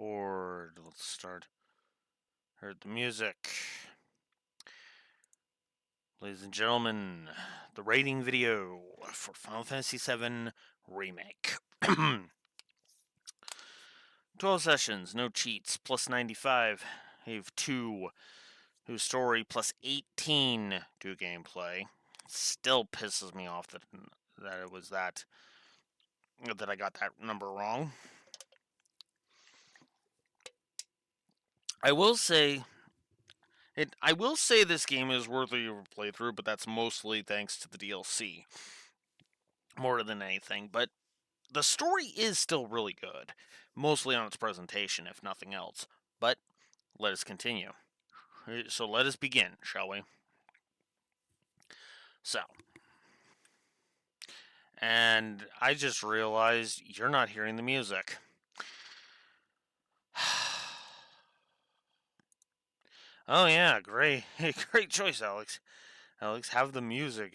record. Let's start. Heard the music. Ladies and gentlemen, the rating video for Final Fantasy VII Remake. 12 sessions, no cheats, plus 95. I have 2 whose story, plus 18 to gameplay. Still pisses me off that it was that I got that number wrong. I will say this game is worthy of a playthrough, but that's mostly thanks to the DLC more than anything. But the story is still really good, mostly on its presentation, if nothing else. But let us continue. So let us begin, shall we? So, and I just realized you're not hearing the music. Oh yeah, great choice, Alex. Have the music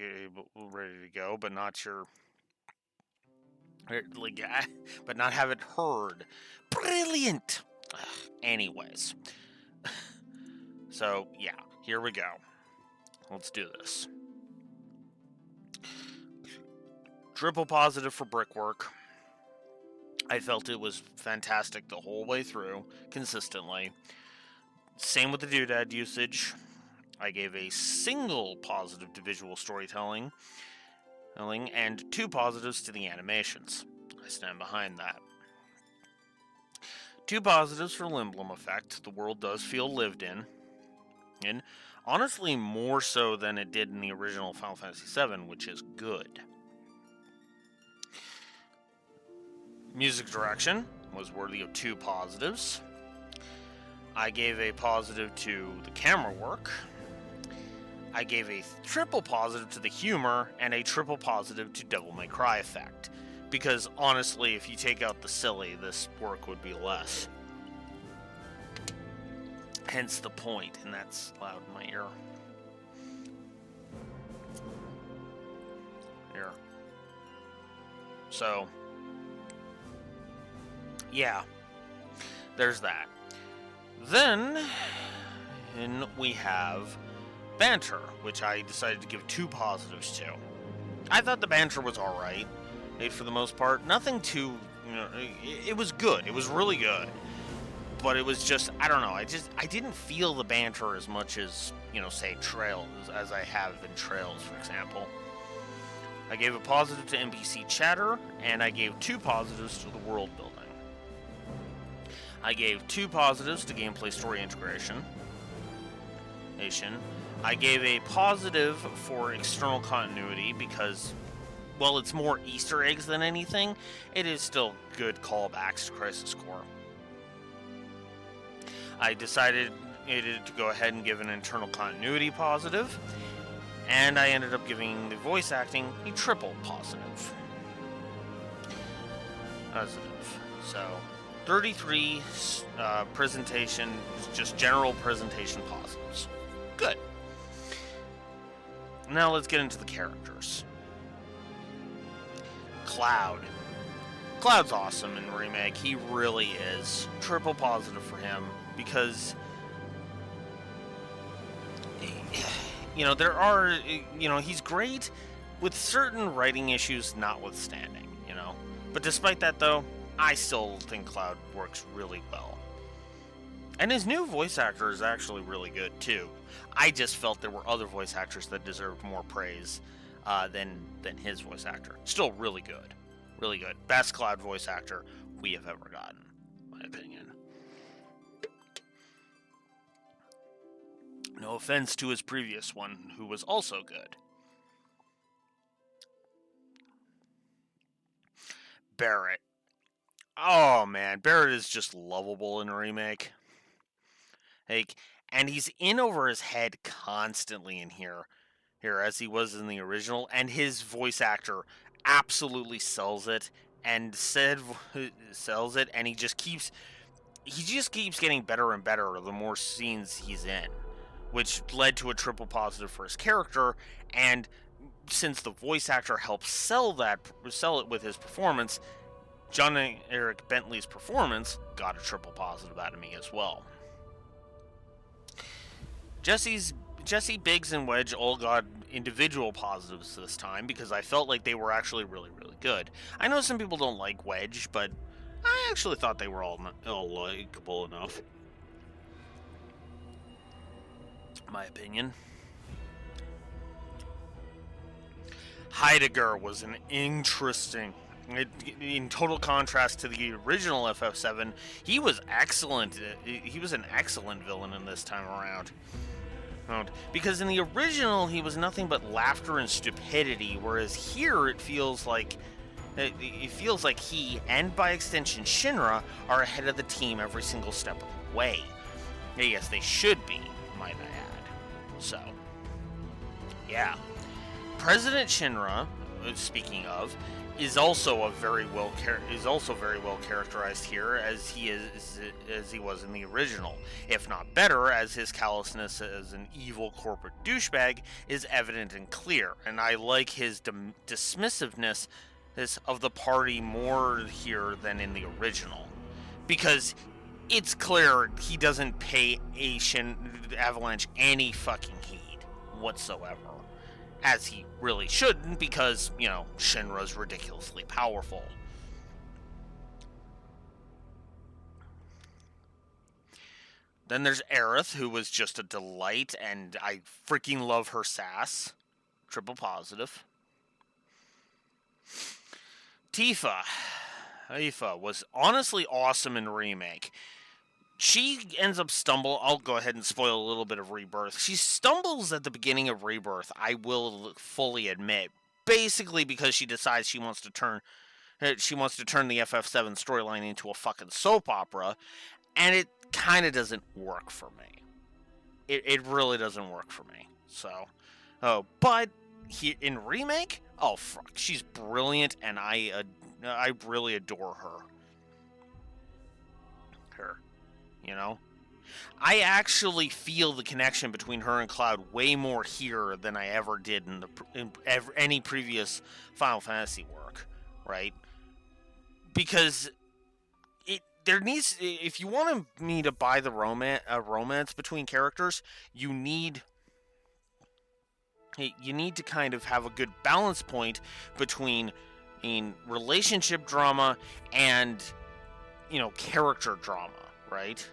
ready to go, but not your, but not have it heard. Brilliant. Anyways, so yeah, here we go. Let's do this. Triple positive for Brickwork. I felt it was fantastic the whole way through, consistently. Same with the doodad usage. I gave a single positive to visual storytelling, and 2 positives to the animations. I stand behind that. 2 positives for Limblom effect. The world does feel lived in. And honestly, more so than it did in the original Final Fantasy VII, which is good. Music direction was worthy of 2 positives. I gave a positive to the camera work. I gave a triple positive to the humor, and a triple positive to Devil May Cry effect. Because honestly, if you take out the silly, this work would be less. Hence the point, and that's loud in my ear. Here. So, yeah, there's that. Then we have banter, which I decided to give 2 positives to. I thought the banter was alright, for the most part. Nothing too, it was good. It was really good. But it was just, I don't know, I didn't feel the banter as much as, say, Trails, as I have in Trails, for example. I gave a positive to NPC chatter, and I gave 2 positives to the world building. I gave 2 positives to gameplay story integration. I gave a positive for external continuity because, well, it's more Easter eggs than anything. It is still good callbacks to Crisis Core. I decided to go ahead and give an internal continuity positive, and I ended up giving the voice acting a triple positive. So, 33 presentation, just general presentation positives. Good. Now let's get into the characters. Cloud. Cloud's awesome in Remake. He really is. Triple positive for him because, there are, he's great with certain writing issues notwithstanding, But despite that, though, I still think Cloud works really well. And his new voice actor is actually really good, too. I just felt there were other voice actors that deserved more praise than his voice actor. Still really good. Really good. Best Cloud voice actor we have ever gotten, in my opinion. No offense to his previous one, who was also good. Barrett. Oh, man. Barrett is just lovable in Remake. And he's in over his head constantly in here as he was in the original, and his voice actor absolutely sells it, and he just keeps getting better and better the more scenes he's in, which led to a triple positive for his character. And since the voice actor helps sell it with his performance, John Eric Bentley's performance got a triple positive out of me as well. Jesse, Biggs, and Wedge all got individual positives this time because I felt like they were actually really, really good. I know some people don't like Wedge, but I actually thought they were all likable enough. My opinion. Heidegger was an interesting... in total contrast to the original FF7, he was excellent. He was an excellent villain in this time around. Because in the original, he was nothing but laughter and stupidity, whereas here it feels like he, and by extension Shinra, are ahead of the team every single step of the way. Yes, they should be, might I add. So, yeah. President Shinra, speaking of, is also very well characterized here as he was in the original, if not better, as his callousness as an evil corporate douchebag is evident and clear, and I like his dismissiveness of the party more here than in the original, because it's clear he doesn't pay Avalanche any fucking heed whatsoever. As he really shouldn't, because, Shinra's ridiculously powerful. Then there's Aerith, who was just a delight, and I freaking love her sass. Triple positive. Tifa was honestly awesome in Remake. She ends up I'll go ahead and spoil a little bit of Rebirth. She stumbles at the beginning of Rebirth, I will fully admit, basically because she decides she wants to turn the FF7 storyline into a fucking soap opera, and it kind of doesn't work for me. It really doesn't work for me. So, but in Remake, oh fuck, she's brilliant, and I really adore her. I actually feel the connection between her and Cloud way more here than I ever did in any previous Final Fantasy work, right? Because if you want me to buy the romance between characters, you need to kind of have a good balance point between relationship drama and character drama, right?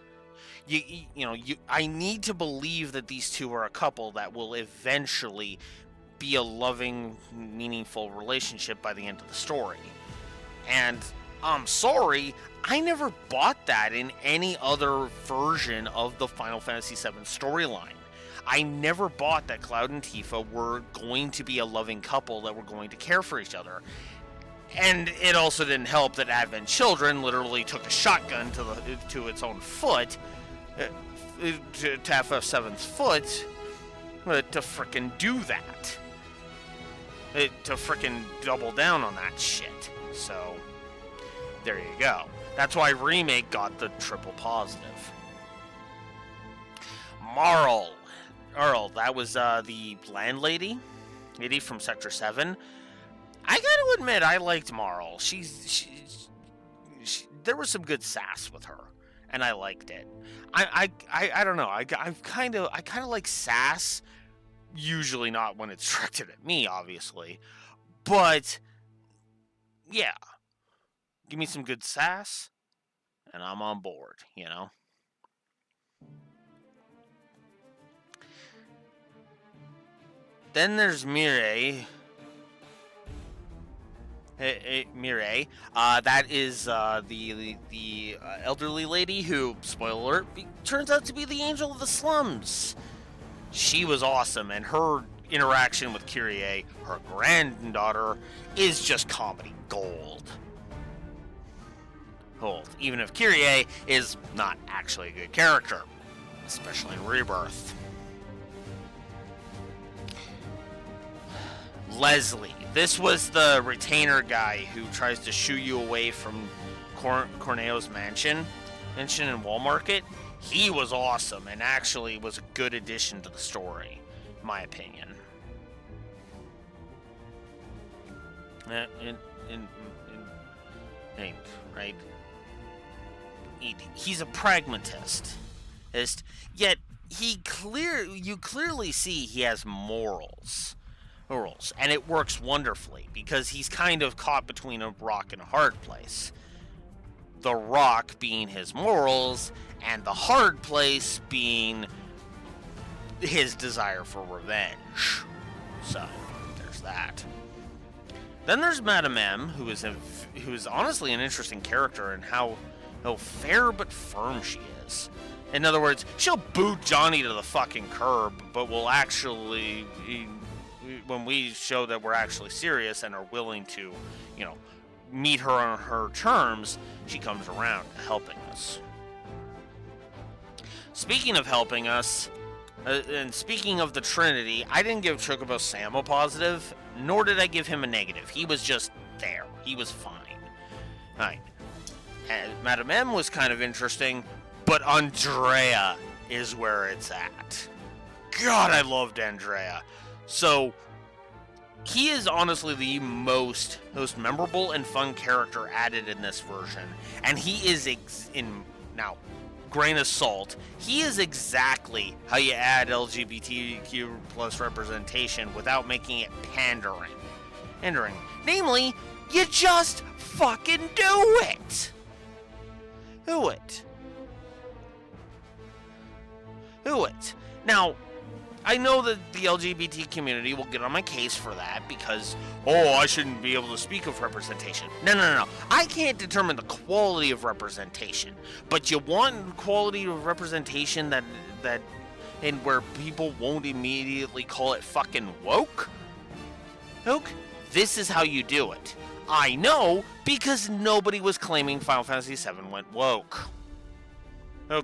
I need to believe that these two are a couple that will eventually be a loving, meaningful relationship by the end of the story. And I'm sorry, I never bought that in any other version of the Final Fantasy VII storyline. I never bought that Cloud and Tifa were going to be a loving couple that were going to care for each other. And it also didn't help that Advent Children literally took a shotgun to its own foot, to FF7's foot, to frickin' do that. To frickin' double down on that shit. So, there you go. That's why Remake got the triple positive. Marl, that was the landlady from Sector 7. I gotta admit, I liked Marl. There was some good sass with her, and I liked it. I don't know. I kind of like sass. Usually not when it's directed at me, obviously, but yeah, give me some good sass, and I'm on board. Then there's Mireille. Mireille. That is the elderly lady who, spoiler alert, turns out to be the angel of the slums. She was awesome, and her interaction with Kyrie, her granddaughter, is just comedy gold. Even if Kyrie is not actually a good character, especially in Rebirth. Leslie. This was the retainer guy who tries to shoo you away from Corneo's mansion in Wall Market. He was awesome and actually was a good addition to the story, in my opinion. right? He's a pragmatist. Yet you clearly see he has morals. And it works wonderfully because he's kind of caught between a rock and a hard place. The rock being his morals, and the hard place being his desire for revenge. So, there's that. Then there's Madame M, who is honestly an interesting character in how fair but firm she is. In other words, she'll boot Johnny to the fucking curb, but will actually, when we show that we're actually serious and are willing to, meet her on her terms, she comes around to helping us. Speaking of helping us, and speaking of the Trinity, I didn't give Chocobo Sam a positive, nor did I give him a negative. He was just there. He was fine. Alright. And Madame M was kind of interesting, but Andrea is where it's at. God, I loved Andrea. So, he is honestly the most memorable and fun character added in this version. And he is, now, grain of salt, he is exactly how you add LGBTQ plus representation without making it pandering. Namely, you just fucking do it. Do it. Now, I know that the LGBT community will get on my case for that because, I shouldn't be able to speak of representation. No. I can't determine the quality of representation. But you want quality of representation that and where people won't immediately call it fucking woke? This is how you do it. I know because nobody was claiming Final Fantasy VII went woke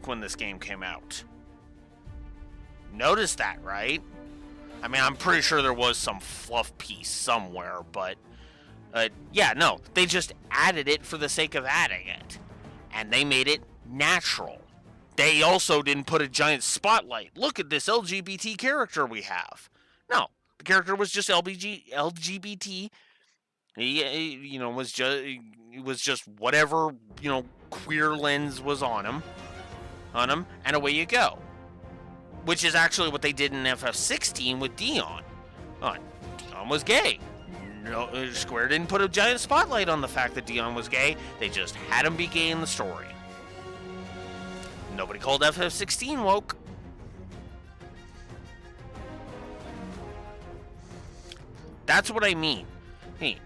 when this game came out. Notice that, right? I mean, I'm pretty sure there was some fluff piece somewhere, but they just added it for the sake of adding it. And they made it natural. They also didn't put a giant spotlight. Look at this LGBT character we have. No, the character was just LGBT. He was just whatever, queer lens was on him, and away you go. Which is actually what they did in FF16 with Dion. Dion was gay. No, Square didn't put a giant spotlight on the fact that Dion was gay. They just had him be gay in the story. Nobody called FF16 woke. That's what I mean. Hey,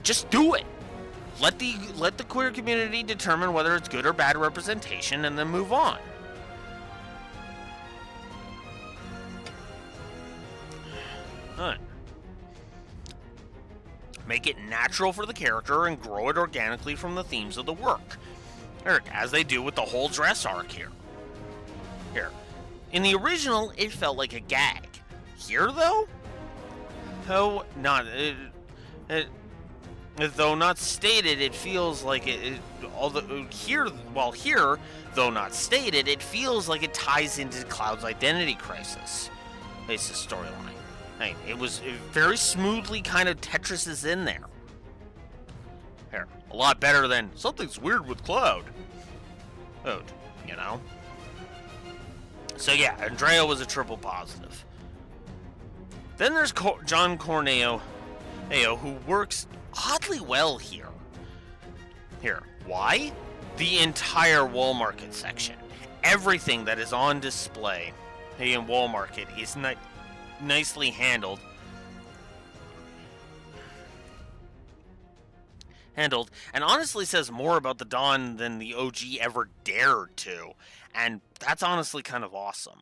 just do it. Let the queer community determine whether it's good or bad representation, and then move on. Make it natural for the character and grow it organically from the themes of the work. As they do with the whole dress arc here. In the original, it felt like a gag. Here, though? Though not stated, it feels like here, though not stated, it feels like it ties into Cloud's identity crisis. It's a storyline. It very smoothly kind of Tetrises in there. A lot better than something's weird with Cloud. So yeah, Andrea was a triple positive. Then there's John Corneo, who works oddly well here. Why? The entire Wall Market section. Everything that is on display in Wall Market is nicely handled, and honestly says more about the Dawn than the OG ever dared to, and that's honestly kind of awesome.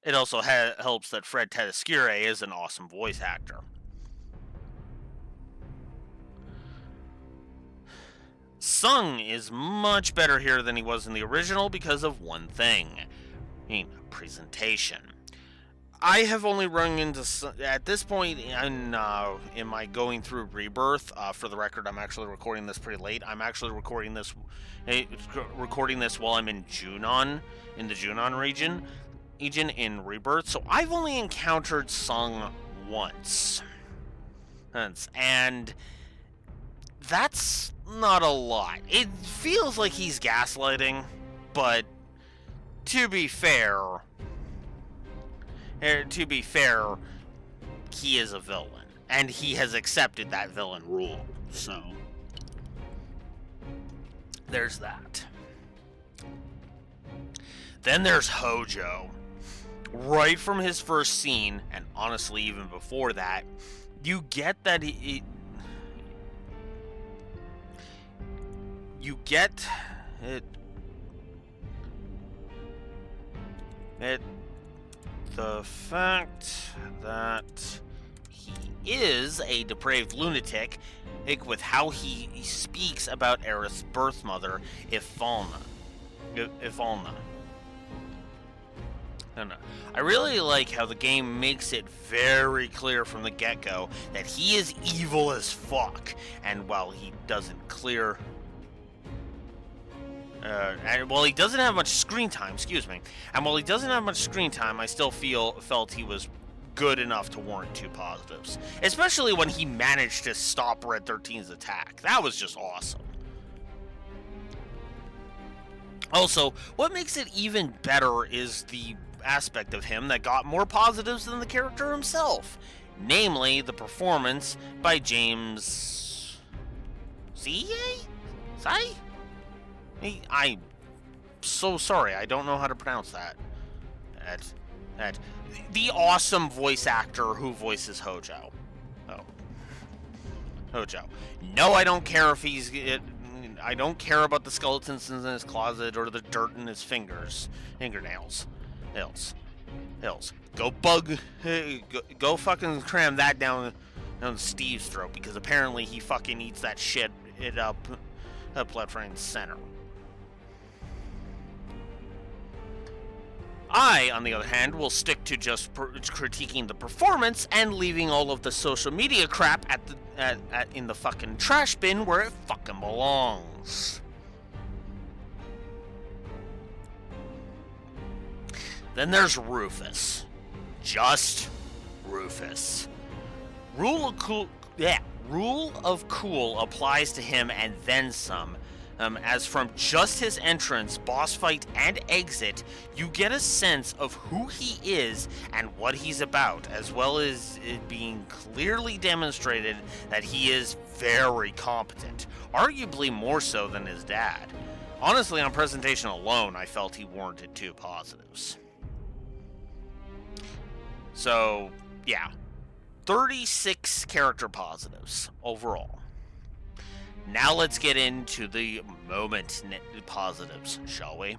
It also helps that Fred Tedeschiere is an awesome voice actor. Sung is much better here than he was in the original because of one thing. Presentation. I have only run into, at this point in my going through Rebirth, for the record, I'm actually recording this pretty late. I'm actually recording this while I'm in Junon, in the Junon region in Rebirth, so I've only encountered Sung once. And that's not a lot. It feels like he's gaslighting, but to be fair, he is a villain, and he has accepted that villain rule. So there's that. Then there's Hojo. Right from his first scene, and honestly even before that, you get that you get the fact that he is a depraved lunatic with how he speaks about Aerith's birth mother, Ifalna. I really like how the game makes it very clear from the get-go that he is evil as fuck, and while he doesn't he doesn't have much screen time, I still felt he was good enough to warrant 2 positives, especially when he managed to stop Red 13's attack. That was just awesome. Also, what makes it even better is the aspect of him that got more positives than the character himself, namely the performance by James I'm so sorry, I don't know how to pronounce that. The awesome voice actor who voices Hojo. Hojo. No, I don't care if I don't care about the skeletons in his closet or the dirt in his fingernails. Hills. Go fucking cram that down Steve's throat, because apparently he fucking eats that shit up left, right, and center. I, on the other hand, will stick to just critiquing the performance and leaving all of the social media crap in the fucking trash bin where it fucking belongs. Then there's Rufus. Just Rufus. Rule of cool applies to him and then some. As from just his entrance, boss fight, and exit, you get a sense of who he is and what he's about, as well as it being clearly demonstrated that he is very competent, arguably more so than his dad. Honestly, on presentation alone, I felt he warranted 2 positives. So, yeah, 36 character positives overall. Now let's get into the moment positives, shall we?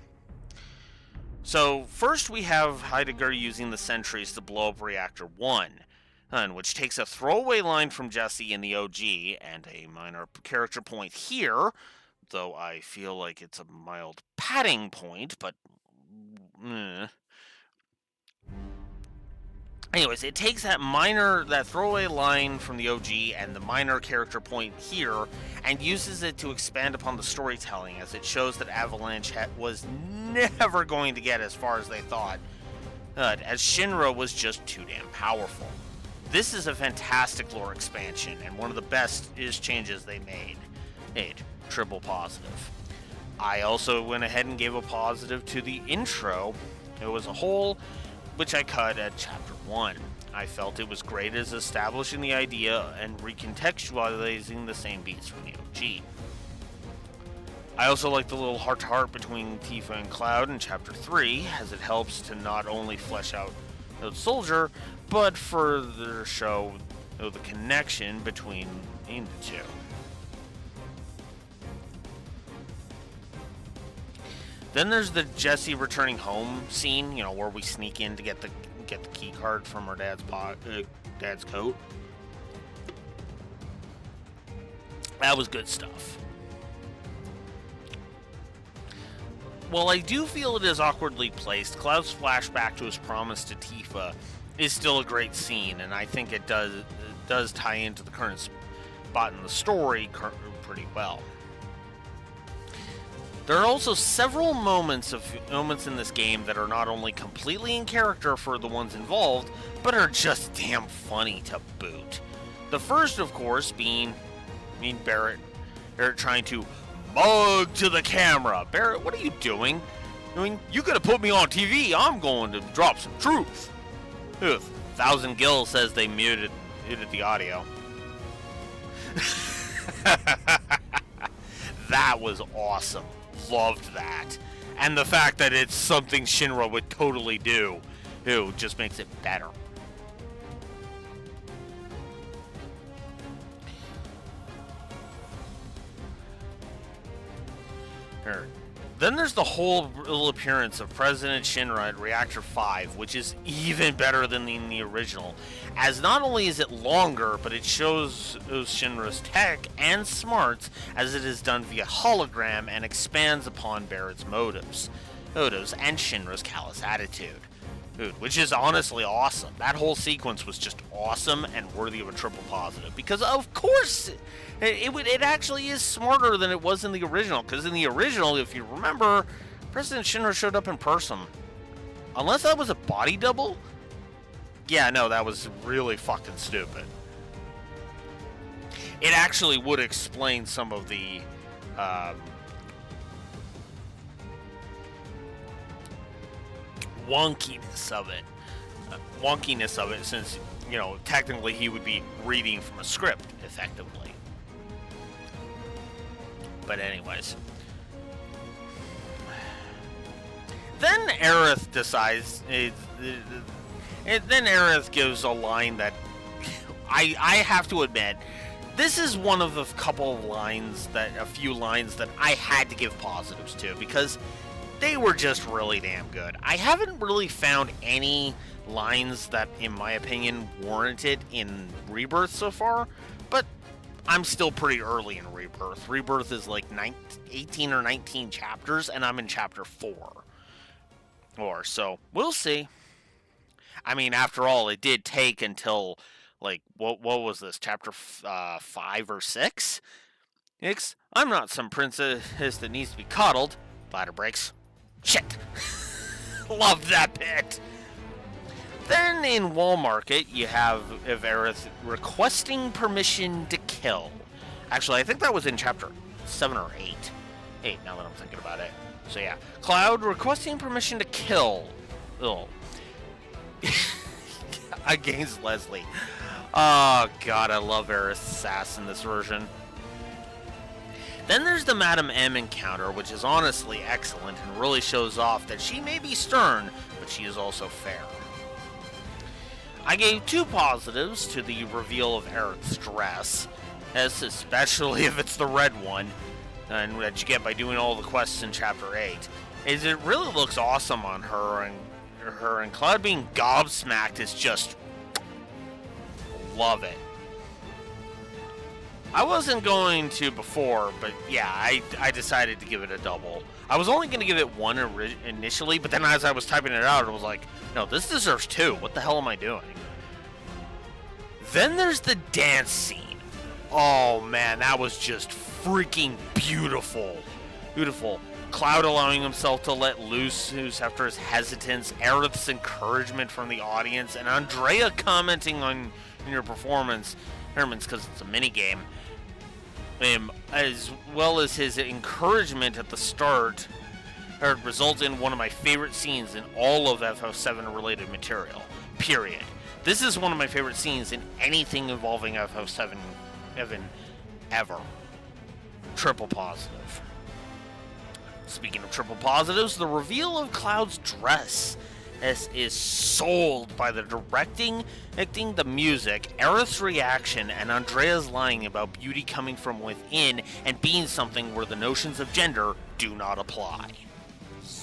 So first we have Heidegger using the sentries to blow up Reactor 1, which takes a throwaway line from Jesse in the OG and a minor character point here, though I feel like it's a mild padding point, but Anyways, it takes that throwaway line from the OG and the minor character point here and uses it to expand upon the storytelling, as it shows that Avalanche was never going to get as far as they thought, as Shinra was just too damn powerful. This is a fantastic lore expansion, and one of the best changes they made. Triple positive. I also went ahead and gave a positive to the intro. It was a whole, which I cut at Chapter 1. I felt it was great as establishing the idea and recontextualizing the same beats from the OG. I also like the little heart-to-heart between Tifa and Cloud in Chapter 3, as it helps to not only flesh out the soldier, but further show the connection between the two. Then there's the Jesse returning home scene, where we sneak in to get the key card from her dad's coat. That was good stuff. While I do feel it is awkwardly placed, Cloud's flashback to his promise to Tifa is still a great scene, and I think it does tie into the current spot in the story pretty well. There are also several moments in this game that are not only completely in character for the ones involved, but are just damn funny to boot. The first, of course, being Barrett Barrett trying to mug to the camera. Barrett, what are you doing? I mean, you could have put me on TV. I'm going to drop some truth. Ugh. 1000 Gil says they muted the audio. That was awesome. Loved that. And the fact that it's something Shinra would totally do, just makes it better. Then there's the whole appearance of President Shinra at Reactor 5, which is even better than in the original, as not only is it longer, but it shows Shinra's tech and smarts as it is done via hologram and expands upon Barrett's motives and Shinra's callous attitude. Dude, which is honestly awesome. That whole sequence was just awesome and worthy of a triple positive, because of course it actually is smarter than it was in the original, because in the original, if you remember, President Shinra showed up in person. Unless that was a body double? Yeah, no, that was really fucking stupid. It actually would explain some of the wonkiness of it, since, you know, technically he would be reading from a script, effectively. But anyways. Then Aerith decides... then Aerith gives a line that... I have to admit, this is one of the a few lines that I had to give positives to, because they were just really damn good. I haven't really found any lines that, in my opinion, warranted in Rebirth so far, but I'm still pretty early in Rebirth. Rebirth is like 18 or 19 chapters, and I'm in chapter 4. So, we'll see. I mean, after all, it did take until, like, what was this, chapter 5 or 6? I'm not some princess that needs to be coddled. Ladder breaks. Shit! Love that bit! Then in Wall Market, you have Aerith requesting permission to kill. Actually, I think that was in chapter 7 or 8. 8, now that I'm thinking about it. So yeah, Cloud requesting permission to kill. Ugh. Against Leslie. Oh god, I love Aerith's sass in this version. Then there's the Madam M encounter, which is honestly excellent and really shows off that she may be stern, but she is also fair. I gave 2 positives to the reveal of Aerith's dress, especially if it's the red one, and that you get by doing all the quests in Chapter 8. Is it really looks awesome on her, and Cloud being gobsmacked is just... love it. I wasn't going to before, but yeah, I decided to give it a double. I was only going to give it 1 initially, but then as I was typing it out, I was like, no, this deserves 2. What the hell am I doing? Then there's the dance scene. Oh man, that was just freaking beautiful. Beautiful. Cloud allowing himself to let loose after his hesitance, Aerith's encouragement from the audience, and Andrea commenting on your performance, because it's a mini-game. As well as his encouragement at the start, result in one of my favorite scenes in all of FF7 related material. Period. This is one of my favorite scenes in anything involving FF7 ever. Triple positive. Speaking of triple positives, the reveal of Cloud's dress is sold by the directing, the music, Aerith's reaction, and Andrea's lying about beauty coming from within and being something where the notions of gender do not apply.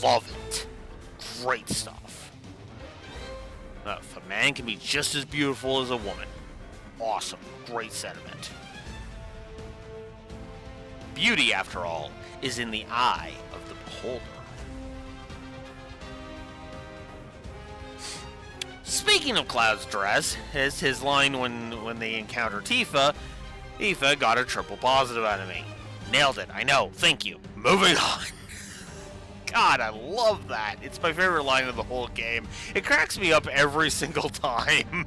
Love it. Great stuff. If a man can be just as beautiful as a woman. Awesome. Great sentiment. Beauty, after all, is in the eye of the beholder. Speaking of Cloud's dress, is his line when they encounter Tifa. Tifa got a triple positive out of me. Nailed it, I know, thank you. Moving on. God, I love that. It's my favorite line of the whole game. It cracks me up every single time.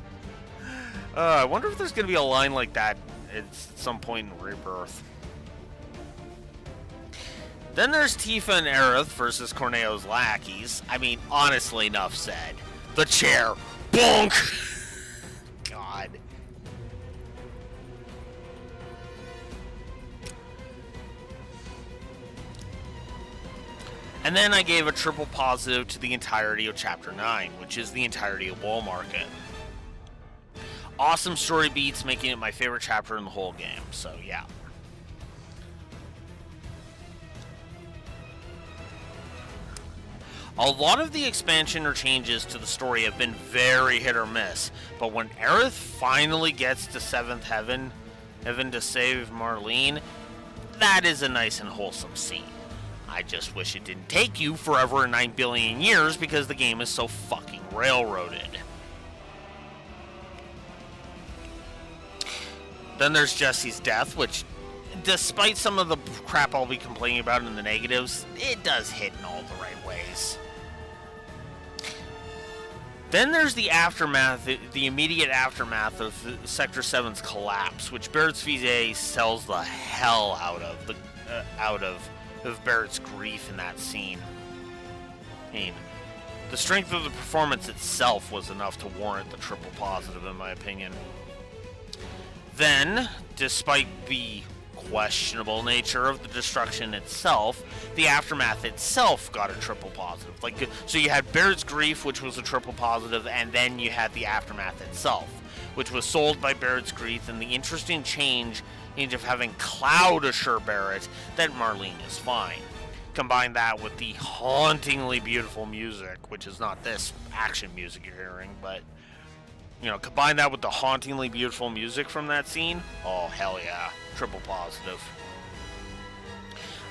I wonder if there's going to be a line like that at some point in Rebirth. Then there's Tifa and Aerith versus Corneo's lackeys. I mean, honestly, enough said. The chair. Bonk! God. And then I gave a triple positive to the entirety of Chapter 9, which is the entirety of Wall Market. Awesome story beats, making it my favorite chapter in the whole game, so yeah. A lot of the expansion or changes to the story have been very hit or miss, but when Aerith finally gets to 7th Heaven to save Marlene, that is a nice and wholesome scene. I just wish it didn't take you forever and 9 billion years because the game is so fucking railroaded. Then there's Jesse's death, which, despite some of the crap I'll be complaining about in the negatives, it does hit in all the right ways. Then there's the aftermath, the immediate aftermath of Sector 7's collapse, which Barrett's VII sells the hell out of Barrett's grief in that scene. I mean, the strength of the performance itself was enough to warrant the triple positive, in my opinion. Then, despite the questionable nature of the destruction itself, the aftermath itself got a triple positive. So you had Barrett's grief, which was a triple positive, and then you had the aftermath itself, which was sold by Barrett's grief, and the interesting change of having Cloud assure Barrett that Marlene is fine. Combine that with the hauntingly beautiful music, which is not this action music you're hearing, but combine that with the hauntingly beautiful music from that scene. Oh, hell yeah. Triple positive.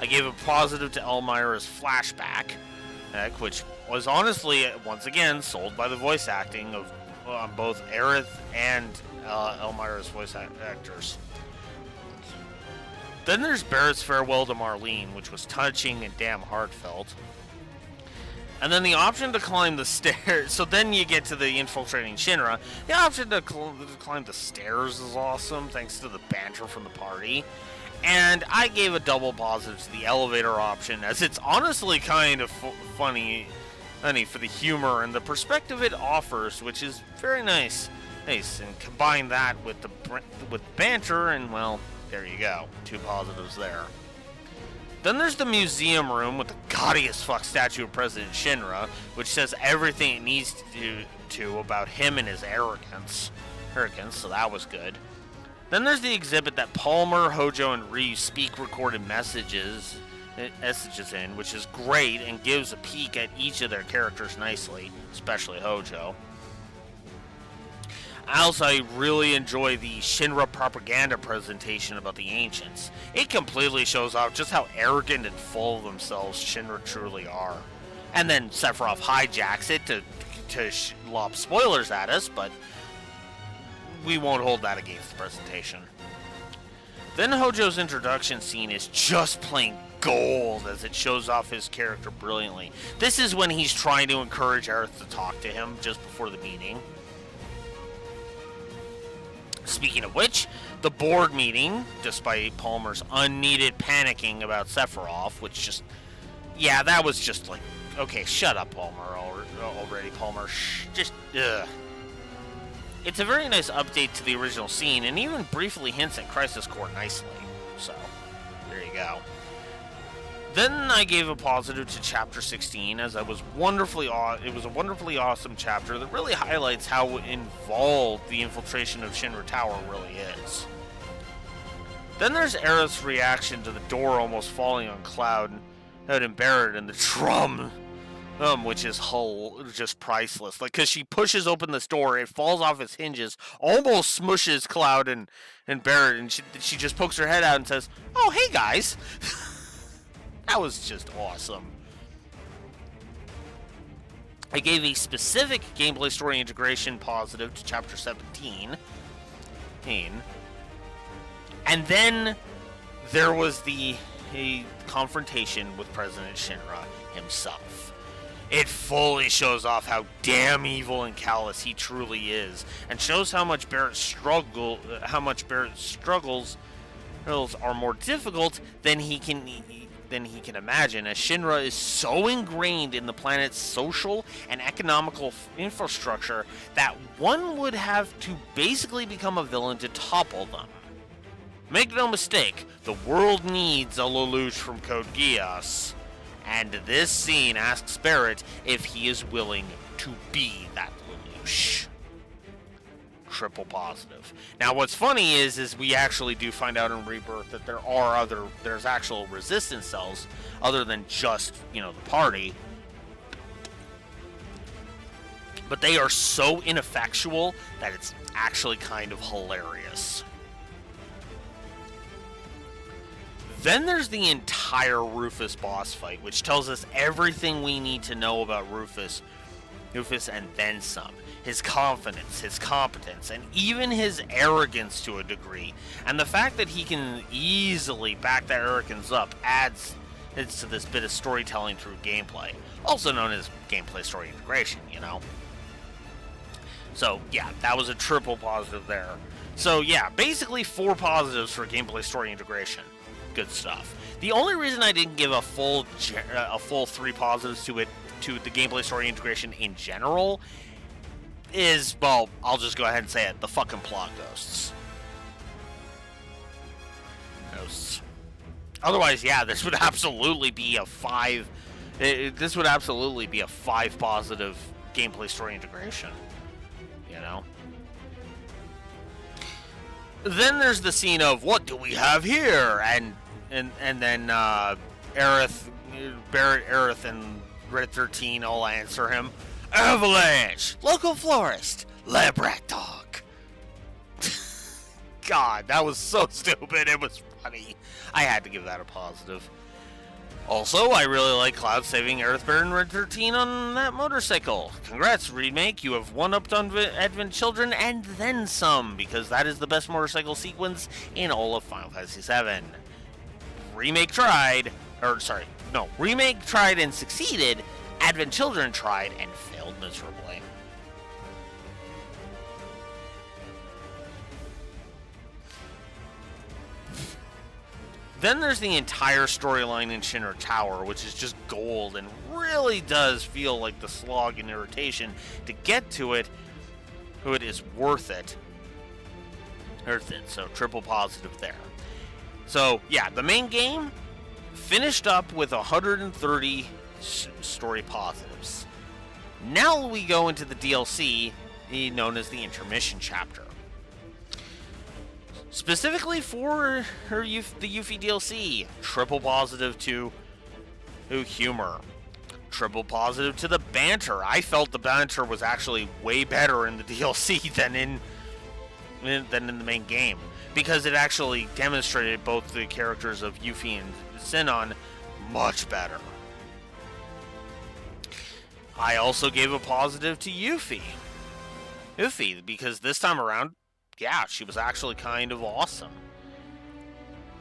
I gave a positive to Elmira's flashback, which was honestly, once again, sold by the voice acting of both Aerith and Elmira's voice actors. Then there's Barrett's farewell to Marlene, which was touching and damn heartfelt. And then the option to climb the stairs. So then you get to the infiltrating Shinra. The option to climb the stairs is awesome, thanks to the banter from the party. And I gave a double positive to the elevator option, as it's honestly kind of funny for the humor and the perspective it offers, which is very nice. And combine that with banter, and well, there you go. 2 positives there. Then there's the museum room with the gaudiest fuck statue of President Shinra, which says everything it needs to about him and his arrogance, so that was good. Then there's the exhibit that Palmer, Hojo, and Ryu speak recorded messages in, which is great and gives a peek at each of their characters nicely, especially Hojo. I really enjoy the Shinra propaganda presentation about the Ancients. It completely shows off just how arrogant and full of themselves Shinra truly are. And then Sephiroth hijacks it to lob spoilers at us, but we won't hold that against the presentation. Then Hojo's introduction scene is just plain gold, as it shows off his character brilliantly. This is when he's trying to encourage Aerith to talk to him just before the meeting. Speaking of which, the board meeting, despite Palmer's unneeded panicking about Sephiroth, which just, yeah, that was just like, okay, shut up, Palmer, already, Palmer, ugh. It's a very nice update to the original scene, and even briefly hints at Crisis Core nicely, so, there you go. Then I gave a positive to Chapter 16, as it was a wonderfully awesome chapter that really highlights how involved the infiltration of Shinra Tower really is. Then there's Aerith's reaction to the door almost falling on Cloud and Barrett, and the drum, which is just priceless. Because she pushes open this door, it falls off its hinges, almost smushes Cloud and Barrett, and she just pokes her head out and says, "Oh, hey guys." That was just awesome. I gave a specific gameplay story integration positive to Chapter 17. And then there was a confrontation with President Shinra himself. It fully shows off how damn evil and callous he truly is, and shows how much Barrett's struggles are more difficult than he can than he can imagine, as Shinra is so ingrained in the planet's social and economical infrastructure that one would have to basically become a villain to topple them. Make no mistake, the world needs a Lelouch from Code Geass, and this scene asks Barrett if he is willing to be that Lelouch. Triple positive. Now, what's funny is we actually do find out in Rebirth that there's actual resistance cells other than just, the party. But they are so ineffectual that it's actually kind of hilarious. Then there's the entire Rufus boss fight, which tells us everything we need to know about Rufus and then some. His confidence, his competence, and even his arrogance to a degree. And the fact that he can easily back that arrogance up adds to this bit of storytelling through gameplay. Also known as gameplay story integration, So, yeah, that was a triple positive there. So, yeah, basically 4 positives for gameplay story integration. Good stuff. The only reason I didn't give a full 3 positives to the gameplay story integration in general is, well, I'll just go ahead and say it, the fucking plot ghosts. Otherwise, yeah, this would absolutely be a 5. This would absolutely be a 5 positive gameplay story integration. Then there's the scene of, what do we have here? And then Barrett, Aerith, and Red 13 all answer him. Avalanche! Local florist! Lab rat dog! God, that was so stupid. It was funny. I had to give that a positive. Also, I really like Cloud saving Aerith, Barrett, and Red 13 on that motorcycle. Congrats, Remake. You have one-upped on Advent Children and then some, because that is the best motorcycle sequence in all of Final Fantasy VII. Remake tried and succeeded. Advent Children tried and failed miserably. Then there's the entire storyline in Shinra Tower, which is just gold and really does feel like the slog and irritation to get to it. It is worth it. So triple positive there. So yeah, the main game finished up with 130 story positives. Now we go into the DLC, known as the intermission chapter. Specifically for the Yuffie DLC, triple positive to humor. Triple positive to the banter. I felt the banter was actually way better in the DLC than in the main game, because it actually demonstrated both the characters of Yuffie and Sinon much better. I also gave a positive to Yuffie, because this time around, yeah, she was actually kind of awesome.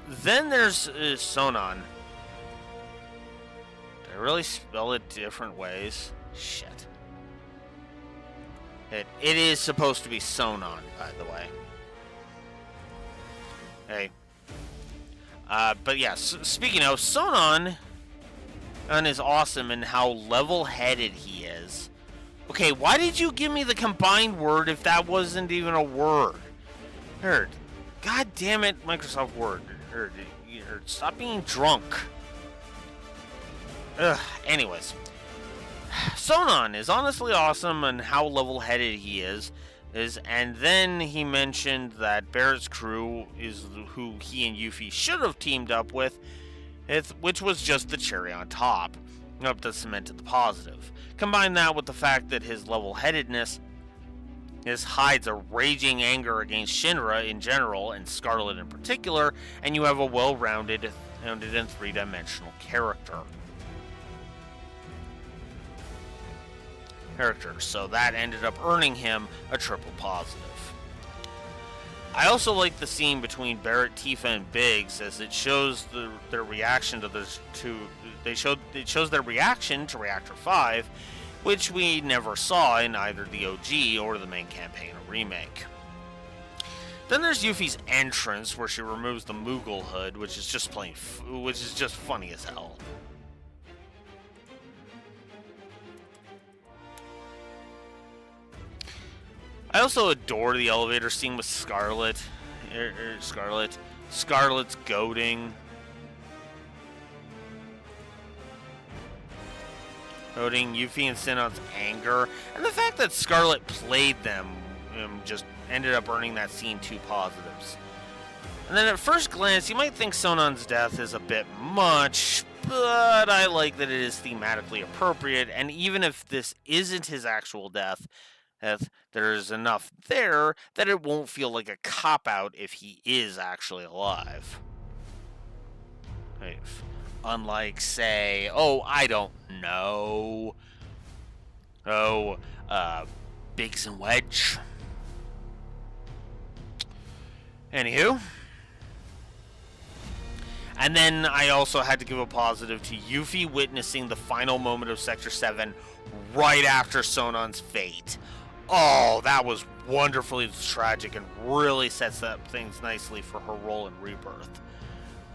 Then there's Sonon. Did I really spell it different ways? Shit. It is supposed to be Sonon, by the way. Hey. But yeah, speaking of, Sonon is awesome in how level-headed he is. Okay, why did you give me the combined word if that wasn't even a word? God damn it, Microsoft Word. Stop being drunk. Anyways. Sonon is honestly awesome and how level-headed he is, and then he mentioned that Barrett's crew is who he and Yuffie should have teamed up with, which was just the cherry on top, up to cement the positive. Combine that with the fact that his level-headedness hides a raging anger against Shinra in general and Scarlet in particular, and you have a well-rounded and three-dimensional character. So that ended up earning him a triple positive. I also like the scene between Barrett, Tifa, and Biggs, as it shows their reaction it shows their reaction to Reactor 5, which we never saw in either the OG or the main campaign or remake. Then there's Yuffie's entrance, where she removes the Moogle hood, which is just funny as hell. I also adore the elevator scene with Scarlet. Scarlet's goading. Yuffie and Sinon's anger, and the fact that Scarlet played them just ended up earning that scene 2 positives. And then at first glance, you might think Sonon's death is a bit much, but I like that it is thematically appropriate, and even if this isn't his actual death, there's enough there that it won't feel like a cop-out if he is actually alive. Unlike, say, I don't know. Biggs and Wedge. Anywho. And then I also had to give a positive to Yuffie witnessing the final moment of Sector 7 right after Sonon's fate. Oh, that was wonderfully tragic and really sets up things nicely for her role in Rebirth.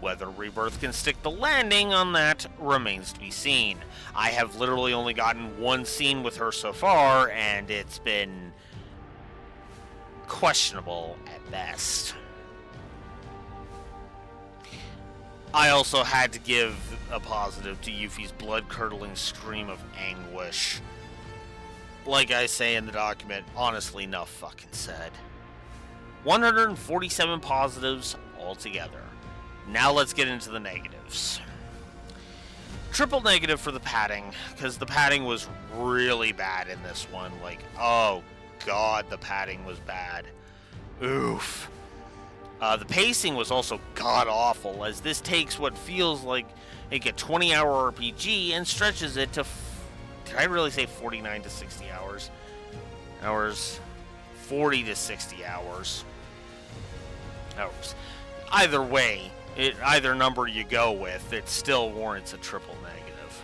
Whether Rebirth can stick the landing on that remains to be seen. I have literally only gotten one scene with her so far, and it's been questionable at best. I also had to give a positive to Yuffie's blood-curdling scream of anguish. Like I say in the document, honestly, enough fucking said. 147 positives altogether. Now let's get into the negatives. Triple negative for the padding, because the padding was really bad in this one. Like, oh god, the padding was bad. Oof. The pacing was also god-awful, as this takes what feels like a 20-hour RPG and stretches it to, did I really say 49 to 60 hours? 40 to 60 hours. Either way, either number you go with, it still warrants a triple negative.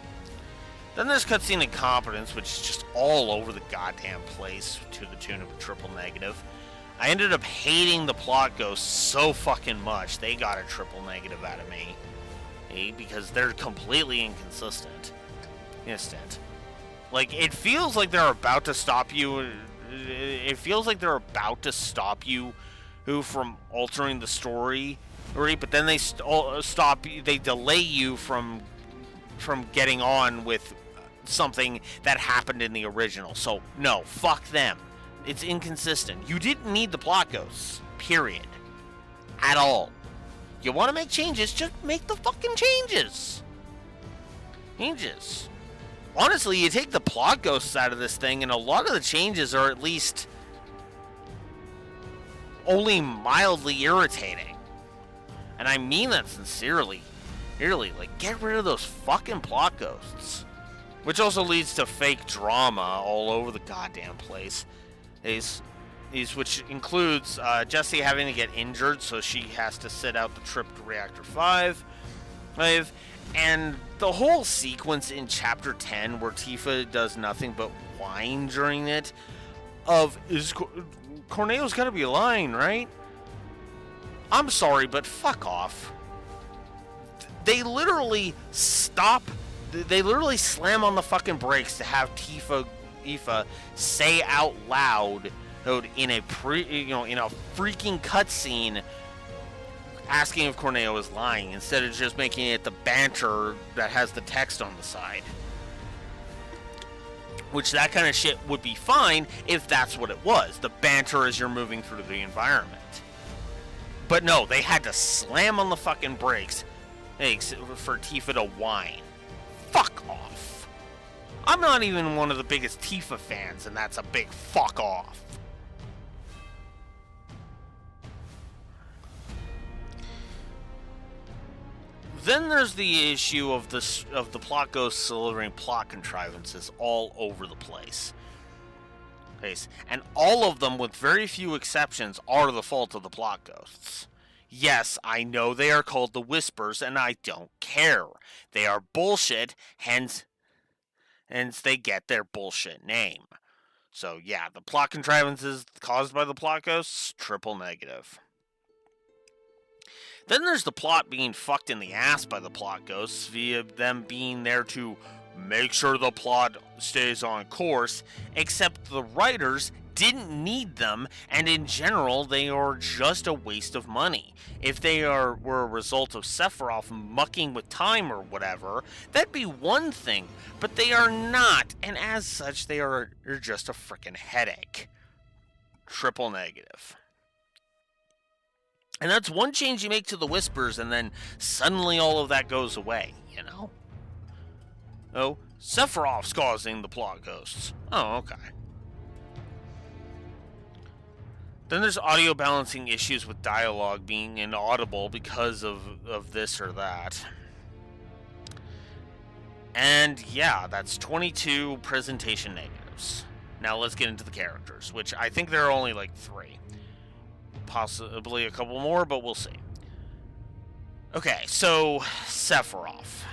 Then there's cutscene incompetence, which is just all over the goddamn place to the tune of a triple negative. I ended up hating the plot ghosts so fucking much, they got a triple negative out of me. Because they're completely inconsistent. Like, it feels like they're about to stop you. It feels like they're about to stop you from altering the story, but then they they delay you from getting on with something that happened in the original. So, no, fuck them. It's inconsistent. You didn't need the plot ghosts, period. At all. You want to make changes, just make the fucking changes. Honestly, you take the plot ghosts out of this thing, and a lot of the changes are at least only mildly irritating. And I mean that sincerely. Like, get rid of those fucking plot ghosts. Which also leads to fake drama all over the goddamn place. Which includes Jessie having to get injured, so she has to sit out the trip to Reactor 5. And the whole sequence in Chapter 10 where Tifa does nothing but whine during it, Corneo's gotta be lying, right? I'm sorry, but fuck off. They literally slam on the fucking brakes to have Tifa say out loud in a freaking cutscene asking if Corneo is lying, instead of just making it the banter that has the text on the side. Which, that kind of shit would be fine if that's what it was. The banter as you're moving through the environment. But no, they had to slam on the fucking brakes for Tifa to whine. Fuck off. I'm not even one of the biggest Tifa fans, and that's a big fuck off. Then there's the issue of the plot ghosts delivering plot contrivances all over the place. And all of them, with very few exceptions, are the fault of the plot ghosts. Yes, I know they are called the Whispers, and I don't care. They are bullshit, hence they get their bullshit name. So yeah, the plot contrivances caused by the plot ghosts, triple negative. Then there's the plot being fucked in the ass by the plot ghosts via them being there to make sure the plot stays on course, except the writers didn't need them, and in general, they are just a waste of money. If they were a result of Sephiroth mucking with time or whatever, that'd be one thing, but they are not, and as such, they're just a freaking headache. Triple negative. And that's one change you make to the Whispers, and then suddenly all of that goes away, you know? Oh, Sephiroth's causing the plot ghosts. Oh, okay. Then there's audio balancing issues with dialogue being inaudible because of this or that. And yeah, that's 22 presentation negatives. Now let's get into the characters, which I think there are only like 3. Possibly a couple more, but we'll see. Okay, so Sephiroth.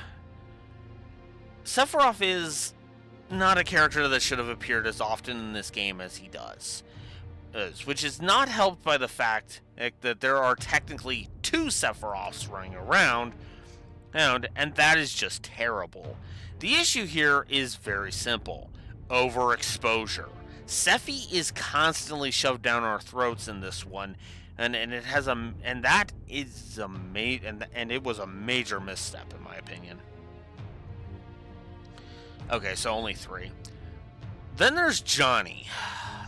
Sephiroth is not a character that should have appeared as often in this game as he does. Which is not helped by the fact that there are technically 2 Sephiroths running around, and that is just terrible. The issue here is very simple. Overexposure. Sephi is constantly shoved down our throats in this one, and it has that is and it was a major misstep in my opinion. Okay, so only 3. Then there's Johnny.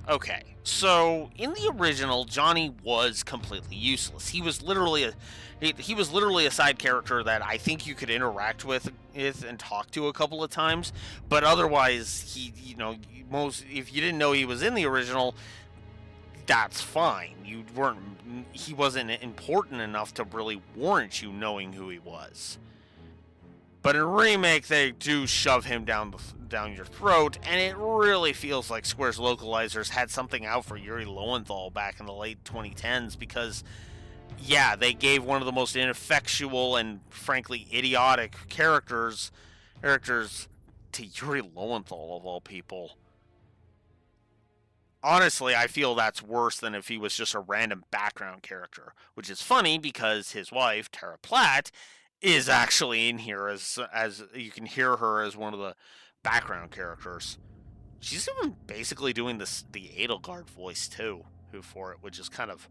Okay, so in the original, Johnny was completely useless. He was literally a side character that I think you could interact with and talk to a couple of times, but otherwise, if you didn't know he was in the original, that's fine. He wasn't important enough to really warrant you knowing who he was. But in Remake, they do shove him down your throat, and it really feels like Square's localizers had something out for Yuri Lowenthal back in the late 2010s because, yeah, they gave one of the most ineffectual and, frankly, idiotic characters to Yuri Lowenthal, of all people. Honestly, I feel that's worse than if he was just a random background character, which is funny because his wife, Tara Platt, is actually in here as you can hear her as one of the background characters. She's even basically doing the Edelgard voice too, for it, which is kind of,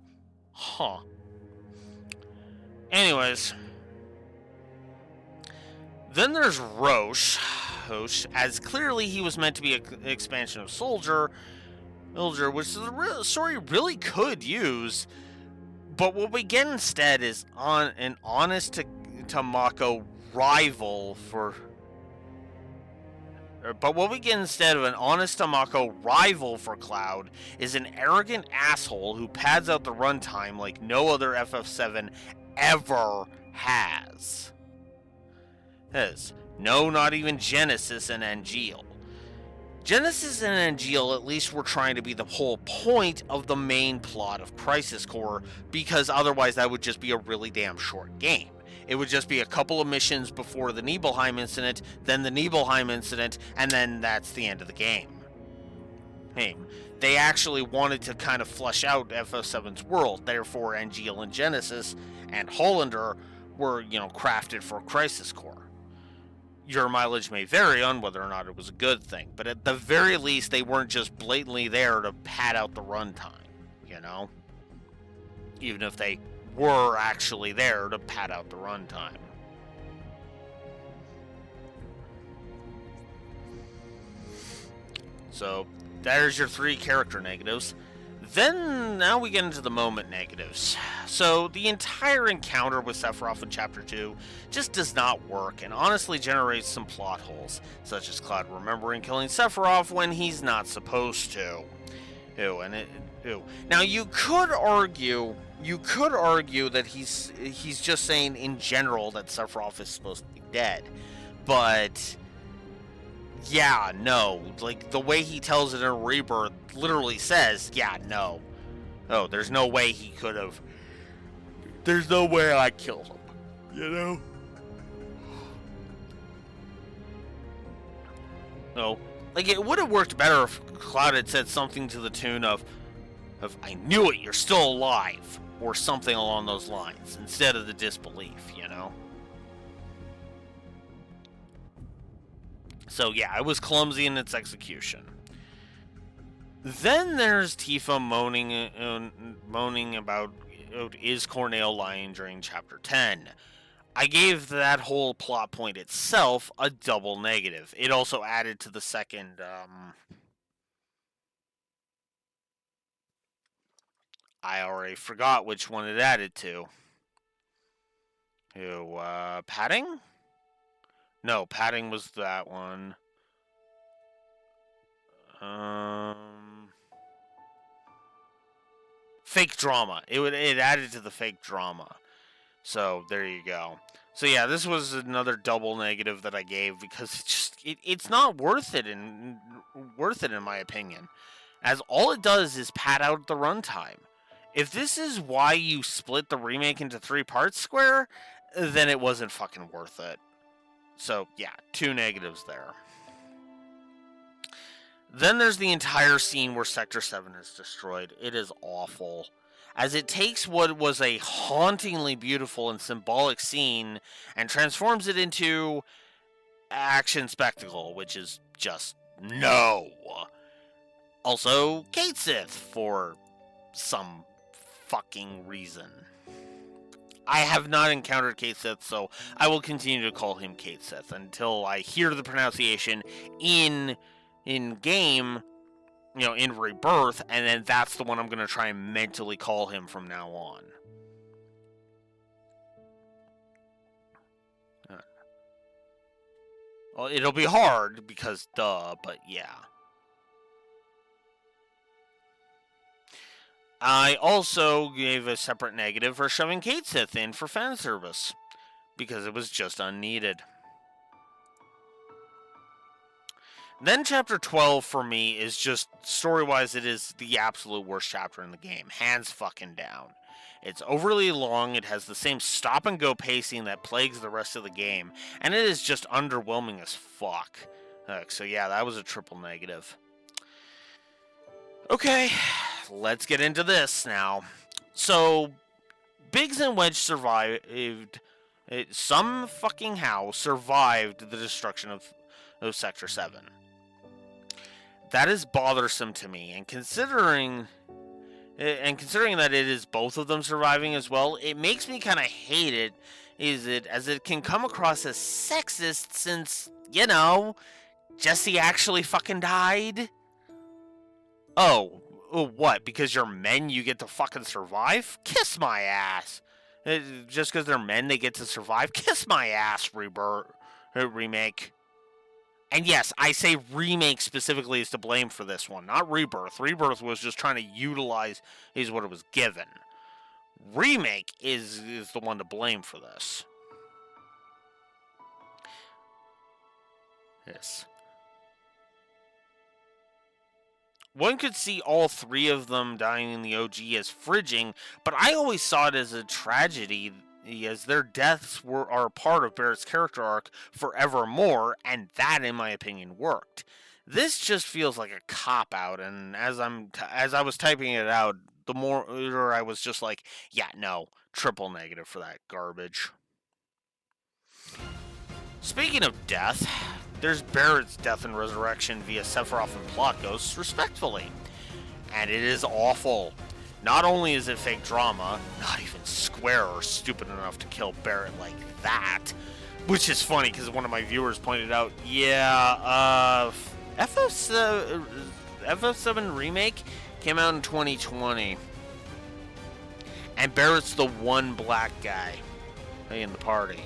Anyways, then there's Roche, as clearly he was meant to be an expansion of Soldier, which the story really could use, but what we get instead is an honest to Mako rival for. But what we get instead of an honest to Mako rival for Cloud is an arrogant asshole who pads out the runtime like no other FF7 ever has. No, not even Genesis and Angeal. Genesis and Angeal at least were trying to be the whole point of the main plot of Crisis Core, because otherwise that would just be a really damn short game. It would just be a couple of missions before the Nibelheim incident, then the Nibelheim incident, and then that's the end of the game. Hey, they actually wanted to kind of flesh out FF7's world, therefore Angeal and Genesis and Hollander were, crafted for Crisis Core. Your mileage may vary on whether or not it was a good thing, but at the very least, they weren't just blatantly there to pad out the runtime, Even if they were actually there to pad out the runtime. So, there's your 3 character negatives. Then, now we get into the moment negatives. So, the entire encounter with Sephiroth in Chapter 2 just does not work, and honestly generates some plot holes, such as Cloud remembering killing Sephiroth when he's not supposed to. Now, you could argue that he's just saying in general that Sephiroth is supposed to be dead, but yeah, no, like the way he tells it in Rebirth literally says, yeah, no. Oh, there's no way he could have. There's no way I killed him, No. Like, it would have worked better if Cloud had said something to the tune of I knew it, you're still alive, or something along those lines, instead of the disbelief, you know? So yeah, it was clumsy in its execution. Then there's Tifa moaning about, is Corneo lying during Chapter 10? I gave that whole plot point itself a double negative. It also added to the second, I already forgot which one it added to. Padding? No, padding was that one. Fake drama. It added to the fake drama. So there you go. So yeah, this was another double negative that I gave because it's not worth it in my opinion, as all it does is pad out the runtime. If this is why you split the remake into 3 parts, Square, then it wasn't fucking worth it. So yeah, 2 negatives there. Then there's the entire scene where Sector 7 is destroyed. It is awful, as it takes what was a hauntingly beautiful and symbolic scene and transforms it into action spectacle, which is just no. Also, Kate Sith for some fucking reason. I have not encountered Kate Sith, so I will continue to call him Kate Sith until I hear the pronunciation in game, you know, in Rebirth, and then that's the one I'm going to try and mentally call him from now on. Well, it'll be hard because duh, but yeah. I also gave a separate negative for shoving Kate Sith in for fan service, because it was just unneeded. Then Chapter 12 for me is just, story-wise, it is the absolute worst chapter in the game. Hands fucking down. It's overly long, it has the same stop-and-go pacing that plagues the rest of the game, and it is just underwhelming as fuck. So yeah, that was a triple negative. Okay, let's get into this now. So, Biggs and Wedge survived, some fucking how survived the destruction of Sector 7. That is bothersome to me, and considering that it is both of them surviving as well, it makes me kind of hate it, as it can come across as sexist since, you know, Jesse actually fucking died. Oh, what? Because you're men, you get to fucking survive? Kiss my ass. Just because they're men, they get to survive? Kiss my ass, Remake. And yes, I say Remake specifically is to blame for this one, not Rebirth. Rebirth was just trying to utilize what it was given. Remake is the one to blame for this. Yes. One could see all 3 of them dying in the OG as fridging, but I always saw it as a tragedy, as their deaths are a part of Barrett's character arc forevermore, and that, in my opinion, worked. This just feels like a cop-out, and as I was typing it out, the more I was just like, yeah, no, triple negative for that garbage. Speaking of death, there's Barrett's death and resurrection via Sephiroth and Plot Ghosts, respectfully. And it is awful. Not only is it fake drama, not even Square are stupid enough to kill Barrett like that. Which is funny, because one of my viewers pointed out, yeah, FF7 Remake came out in 2020. And Barrett's the one black guy in the party.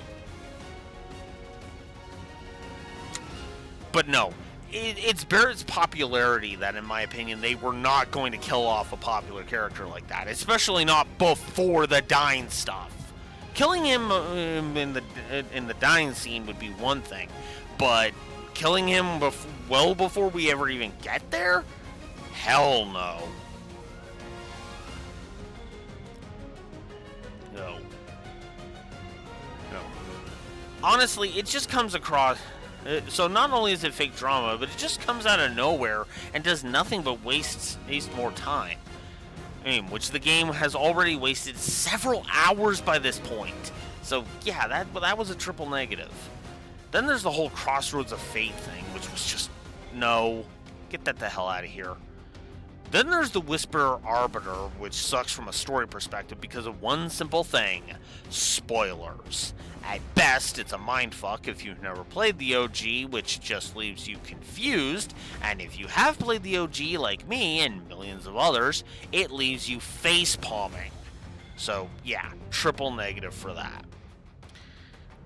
But no, it's Barrett's popularity that, in my opinion, they were not going to kill off a popular character like that, especially not before the dying stuff. Killing him in the dying scene would be one thing, but killing him well before we ever even get there? Hell no. No. Honestly, it just comes across So not only is it fake drama, but it just comes out of nowhere and does nothing but waste more time. I mean, which the game has already wasted several hours by this point. So yeah, that was a triple negative. Then there's the whole Crossroads of Fate thing, which was just, no, get that the hell out of here. Then there's the Whisperer Arbiter, which sucks from a story perspective because of one simple thing: spoilers. At best, it's a mindfuck if you've never played the OG, which just leaves you confused, and if you have played the OG like me and millions of others, it leaves you face-palming. So yeah, triple negative for that.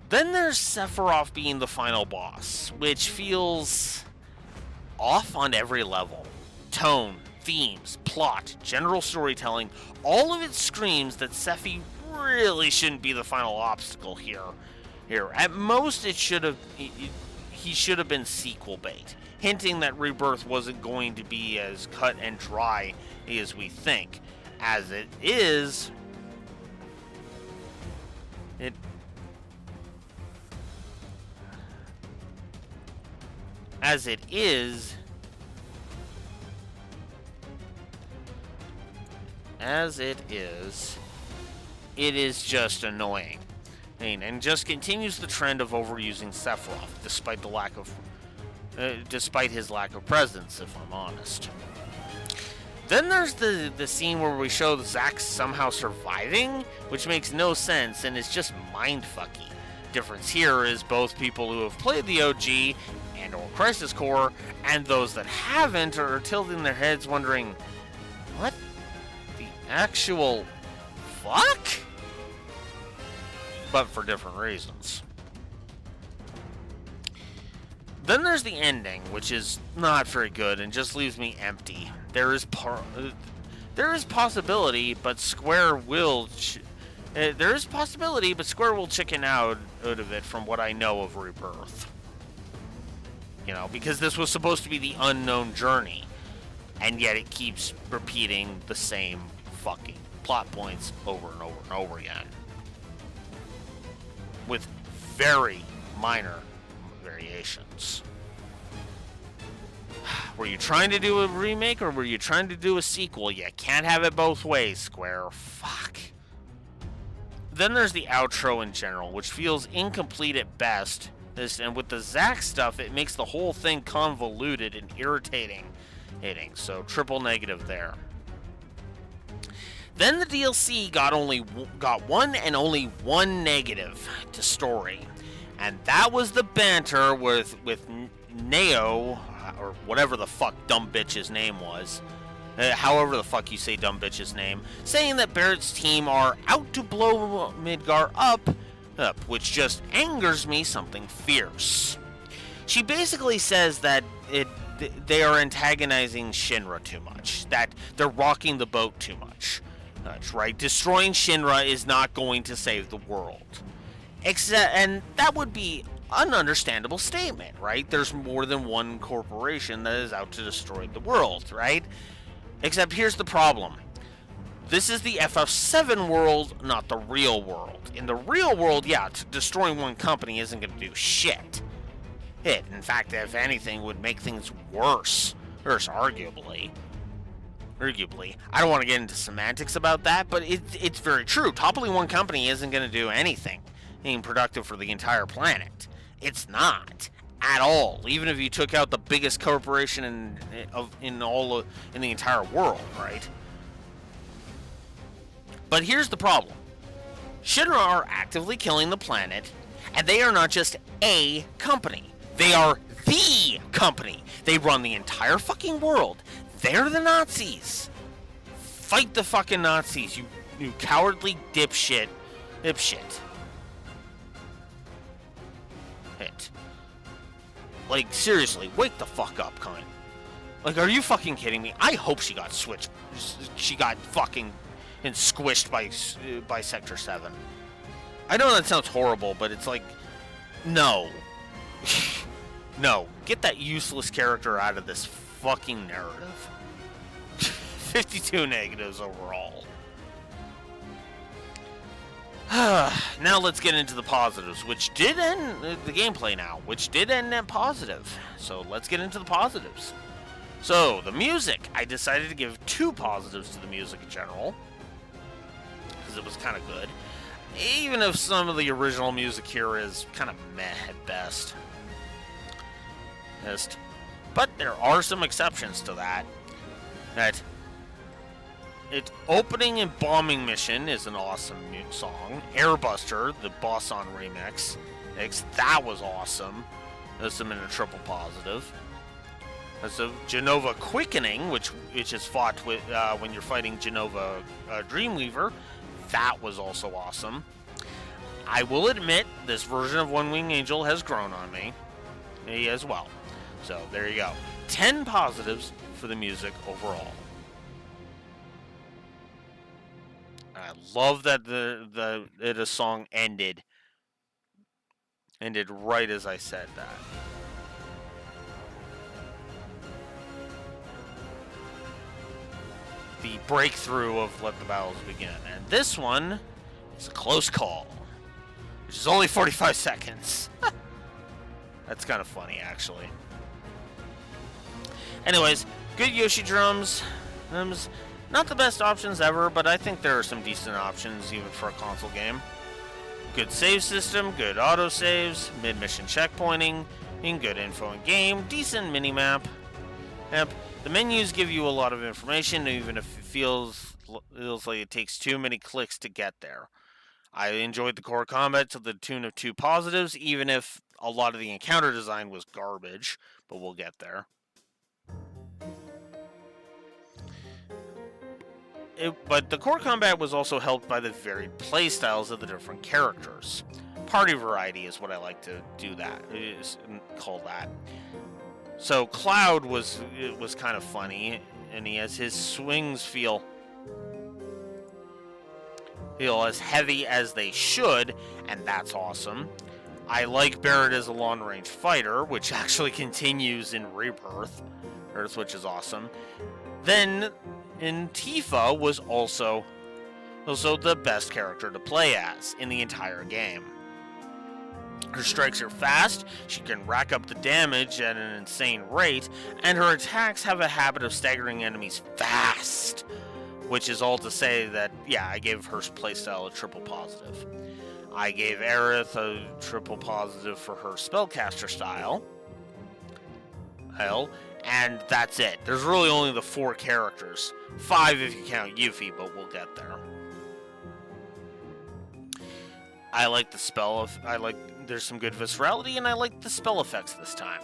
Then there's Sephiroth being the final boss, which feels off on every level. Tone, themes, plot, general storytelling, all of it screams that Sephi really shouldn't be the final obstacle here. At most, he should have been sequel bait, hinting that Rebirth wasn't going to be as cut and dry as we think. As it is, it is just annoying. And just continues the trend of overusing Sephiroth, despite his lack of presence, if I'm honest. Then there's the scene where we show Zack somehow surviving, which makes no sense and is just mindfucky. Difference here is both people who have played the OG and or Crisis Core, and those that haven't are tilting their heads wondering, what the actual fuck? But for different reasons. Then there's the ending, which is not very good and just leaves me empty. There is possibility, but Square will chicken out of it from what I know of Rebirth. You know, because this was supposed to be the unknown journey, and yet it keeps repeating the same fucking plot points over and over and over again, with very minor variations. Were you trying to do a remake or were you trying to do a sequel? You can't have it both ways, Square. Fuck. Then there's the outro in general, which feels incomplete at best. And with the Zack stuff, it makes the whole thing convoluted and irritating. So triple negative there. Then the DLC got one and only one negative to story, and that was the banter with Neo, or whatever the fuck dumb bitch's name was. However the fuck you say dumb bitch's name, saying that Barrett's team are out to blow Midgar up, which just angers me something fierce. She basically says that they are antagonizing Shinra too much, that they're rocking the boat too much. That's right, destroying Shinra is not going to save the world. And that would be an understandable statement, right? There's more than one corporation that is out to destroy the world, right? Except here's the problem. This is the FF7 world, not the real world. In the real world, yeah, destroying one company isn't going to do shit. It, in fact, if anything, would make things worse. Arguably. I don't want to get into semantics about that, but it's very true. Toppling one company isn't going to do anything productive for the entire planet. It's not. At all. Even if you took out the biggest corporation in the entire world, right? But here's the problem. Shinra are actively killing the planet, and they are not just a company. They are the company. They run the entire fucking world. They're the Nazis. Fight the fucking Nazis, you cowardly dipshit. Hit. Like, seriously, wake the fuck up, cunt. Like, are you fucking kidding me? I hope she got switched. She got fucking and squished by Sector 7. I know that sounds horrible, but it's like, no. No. Get that useless character out of this fucking narrative. 52 negatives overall. Now let's get into the positives, which did end the gameplay now, which did end net positive. So let's get into the positives. So, the music. I decided to give 2 positives to the music in general, because it was kind of good. Even if some of the original music here is kind of meh at best. But there are some exceptions to that. Its opening and bombing mission is an awesome song. Airbuster, the boss on Remake, that was awesome. That's in a triple positive. So Genova Quickening, which is fought with when you're fighting Genova Dreamweaver, that was also awesome. I will admit, this version of One Wing Angel has grown on me as well. So there you go. 10 positives for the music overall. I love that the song ended right as I said that. The breakthrough of Let the Battles Begin. And this one is a close call, which is only 45 seconds. That's kind of funny, actually. Anyways, good Yoshi drums. Not the best options ever, but I think there are some decent options even for a console game. Good save system, good autosaves, mid-mission checkpointing, good info in game, decent minimap. Yep. The menus give you a lot of information, even if it feels like it takes too many clicks to get there. I enjoyed the core combat to the tune of 2 positives, even if a lot of the encounter design was garbage, but we'll get there. But the core combat was also helped by the varied playstyles of the different characters. Party variety is what I like to call that. So Cloud was kind of funny, and he has his swings feel as heavy as they should, and that's awesome. I like Barrett as a long-range fighter, which actually continues in Rebirth, which is awesome. Then in Tifa was also the best character to play as in the entire game. Her strikes are fast, she can rack up the damage at an insane rate, and her attacks have a habit of staggering enemies fast. Which is all to say that, yeah, I gave her playstyle a triple positive. I gave Aerith a triple positive for her spellcaster style. And that's it. There's really only the 4 characters. 5 if you count Yuffie, but we'll get there. I like the there's some good viscerality, and I like the spell effects this time.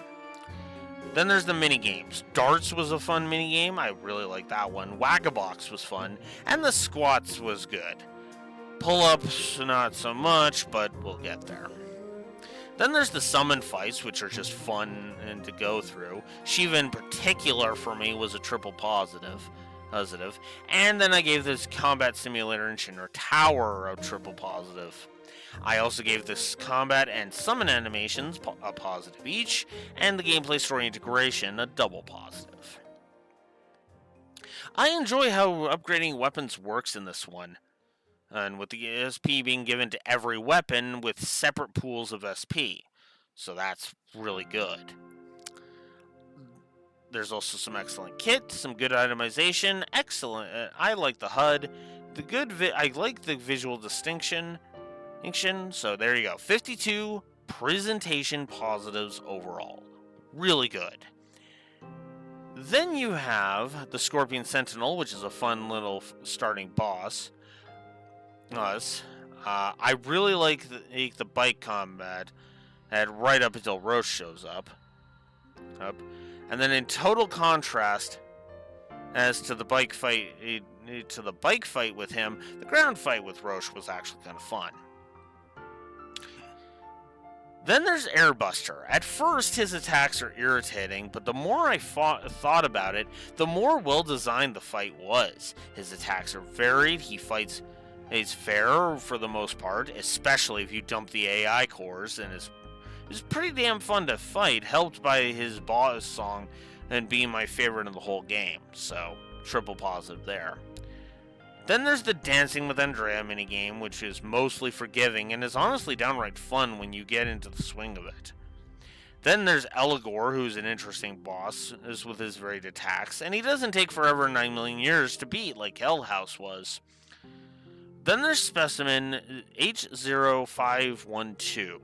Then there's the mini-games. Darts was a fun mini-game. I really like that one. Whack-a-Box was fun. And the squats was good. Pull-ups, not so much, but we'll get there. Then there's the summon fights, which are just fun and to go through. Shiva in particular, for me, was a triple positive. And then I gave this combat simulator in Shinra Tower a triple positive. I also gave this combat and summon animations a positive each, and the gameplay story integration a double positive. I enjoy how upgrading weapons works in this one, and with the SP being given to every weapon with separate pools of SP, so that's really good. There's also some excellent kit, some good itemization, excellent. I like the HUD, I like the visual distinction. So there you go. 52 presentation positives overall. Really good. Then you have the Scorpion Sentinel, which is a fun little starting boss. I really like the bike combat right up until Roche shows up. And then in total contrast as to the bike fight with him, the ground fight with Roche was actually kind of fun. Then there's Airbuster. At first, his attacks are irritating, but the more I thought about it, the more well-designed the fight was. His attacks are varied, he's fair for the most part, especially if you dump the AI cores, and it's pretty damn fun to fight, helped by his boss song and being my favorite in the whole game, so triple positive there. Then there's the Dancing with Andrea minigame, which is mostly forgiving and is honestly downright fun when you get into the swing of it. Then there's Eligor, who's an interesting boss, is with his varied attacks, and he doesn't take forever 9 million years to beat like Hell House was. Then there's Specimen H0512,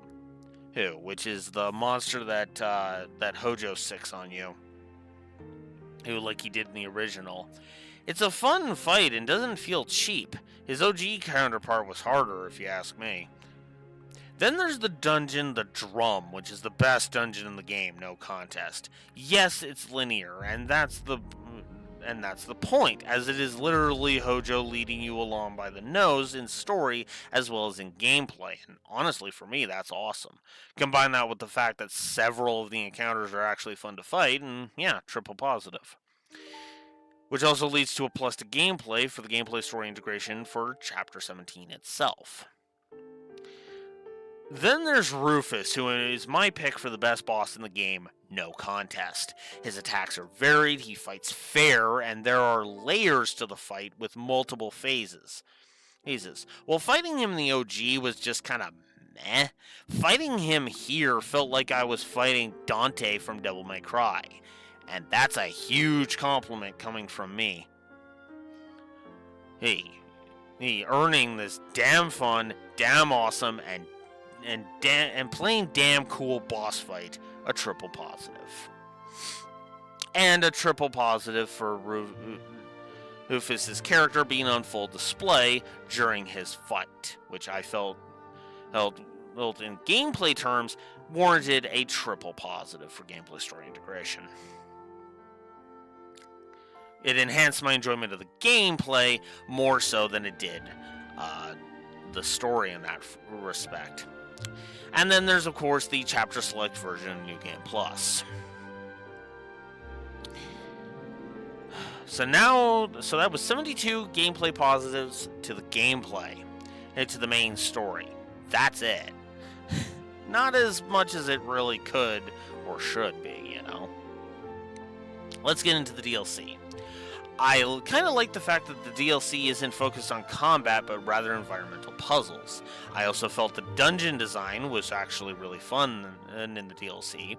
which is the monster that Hojo sicks on you, like he did in the original. It's a fun fight and doesn't feel cheap. His OG counterpart was harder, if you ask me. Then there's the dungeon, the Drum, which is the best dungeon in the game, no contest. Yes, it's linear, and that's the point, as it is literally Hojo leading you along by the nose in story as well as in gameplay, and honestly, for me, that's awesome. Combine that with the fact that several of the encounters are actually fun to fight, and yeah, triple positive. Which also leads to a plus to gameplay for the gameplay story integration for Chapter 17 itself. Then there's Rufus, who is my pick for the best boss in the game, no contest. His attacks are varied, he fights fair, and there are layers to the fight with multiple phases. While fighting him in the OG was just kind of meh, fighting him here felt like I was fighting Dante from Devil May Cry. And that's a huge compliment coming from me. He earning this damn fun, damn awesome, and playing damn cool boss fight, a triple positive. And a triple positive for Rufus's character being on full display during his fight, which I felt in gameplay terms warranted a triple positive for gameplay story integration. It enhanced my enjoyment of the gameplay more so than it did the story in that respect. And then there's, of course, the chapter select version of New Game Plus. So that was 72 gameplay positives to the gameplay and to the main story. That's it. Not as much as it really could or should be, you know. Let's get into the DLC. I kind of like the fact that the DLC isn't focused on combat, but rather environmental puzzles. I also felt the dungeon design was actually really fun in the DLC,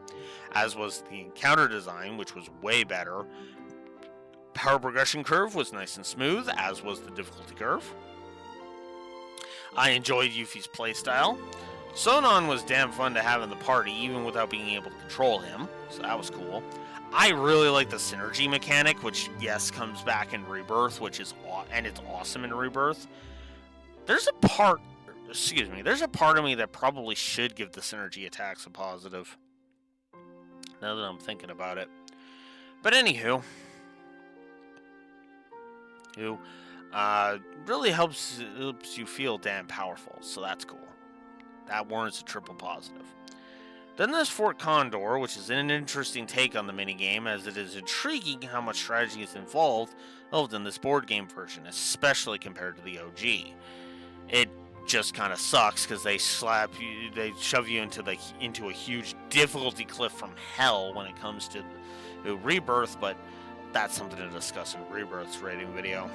as was the encounter design, which was way better. Power progression curve was nice and smooth, as was the difficulty curve. I enjoyed Yuffie's playstyle. Sonon was damn fun to have in the party, even without being able to control him, so that was cool. I really like the synergy mechanic, which, yes, comes back in Rebirth, and it's awesome in Rebirth. There's a part of me that probably should give the synergy attacks a positive, now that I'm thinking about it. But anywho, really helps you feel damn powerful, so that's cool. That warrants a triple positive. Then there's Fort Condor, which is an interesting take on the minigame, as it is intriguing how much strategy is involved in this board game version, especially compared to the OG. It just kind of sucks because they shove you into a huge difficulty cliff from hell when it comes to Rebirth, but that's something to discuss in Rebirth's rating video.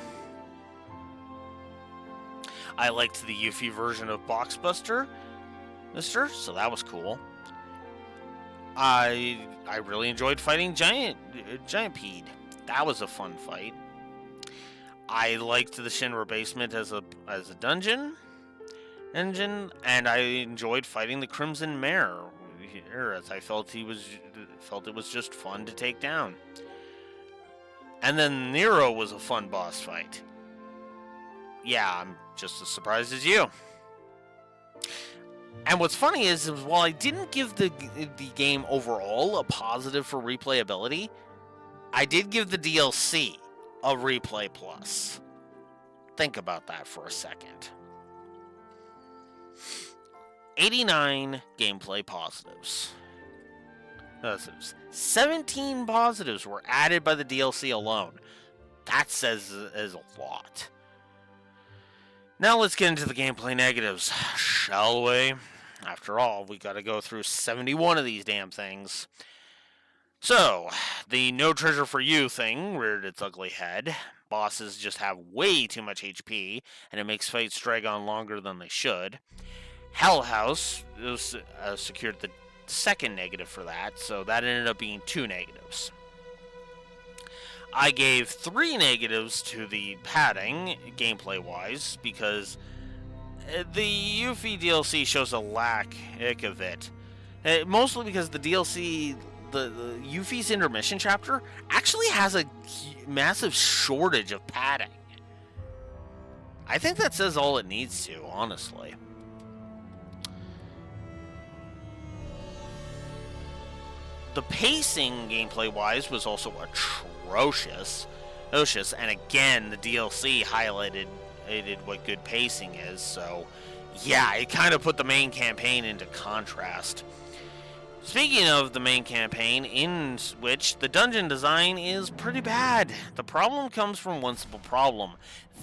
I liked the Yuffie version of Boxbuster, so that was cool. I really enjoyed fighting Giant Pede. That was a fun fight. I liked the Shinra basement as a dungeon engine, and I enjoyed fighting the Crimson Mare, as I felt it was just fun to take down. And then Nero was a fun boss fight. Yeah, I'm just as surprised as you. And what's funny is while I didn't give the game overall a positive for replayability, I did give the DLC a replay plus. Think about that for a second. 89 gameplay positives. 17 positives were added by the DLC alone. That says a lot. Now let's get into the gameplay negatives, shall we? After all, we gotta go through 71 of these damn things. So, the no treasure for you thing reared its ugly head. bosses just have way too much HP, and it makes fights drag on longer than they should. Hell House secured the second negative for that, so that ended up being 2 negatives. I gave 3 negatives to the padding, gameplay-wise, because the Yuffie DLC shows a lack of it. Mostly because the DLC, the Yuffie's intermission chapter, actually has a massive shortage of padding. I think that says all it needs to, honestly. The pacing, gameplay-wise, was also atrocious. And again, the DLC highlighted what good pacing is, so yeah, it kind of put the main campaign into contrast. Speaking of the main campaign, in which the dungeon design is pretty bad. The problem comes from one simple problem.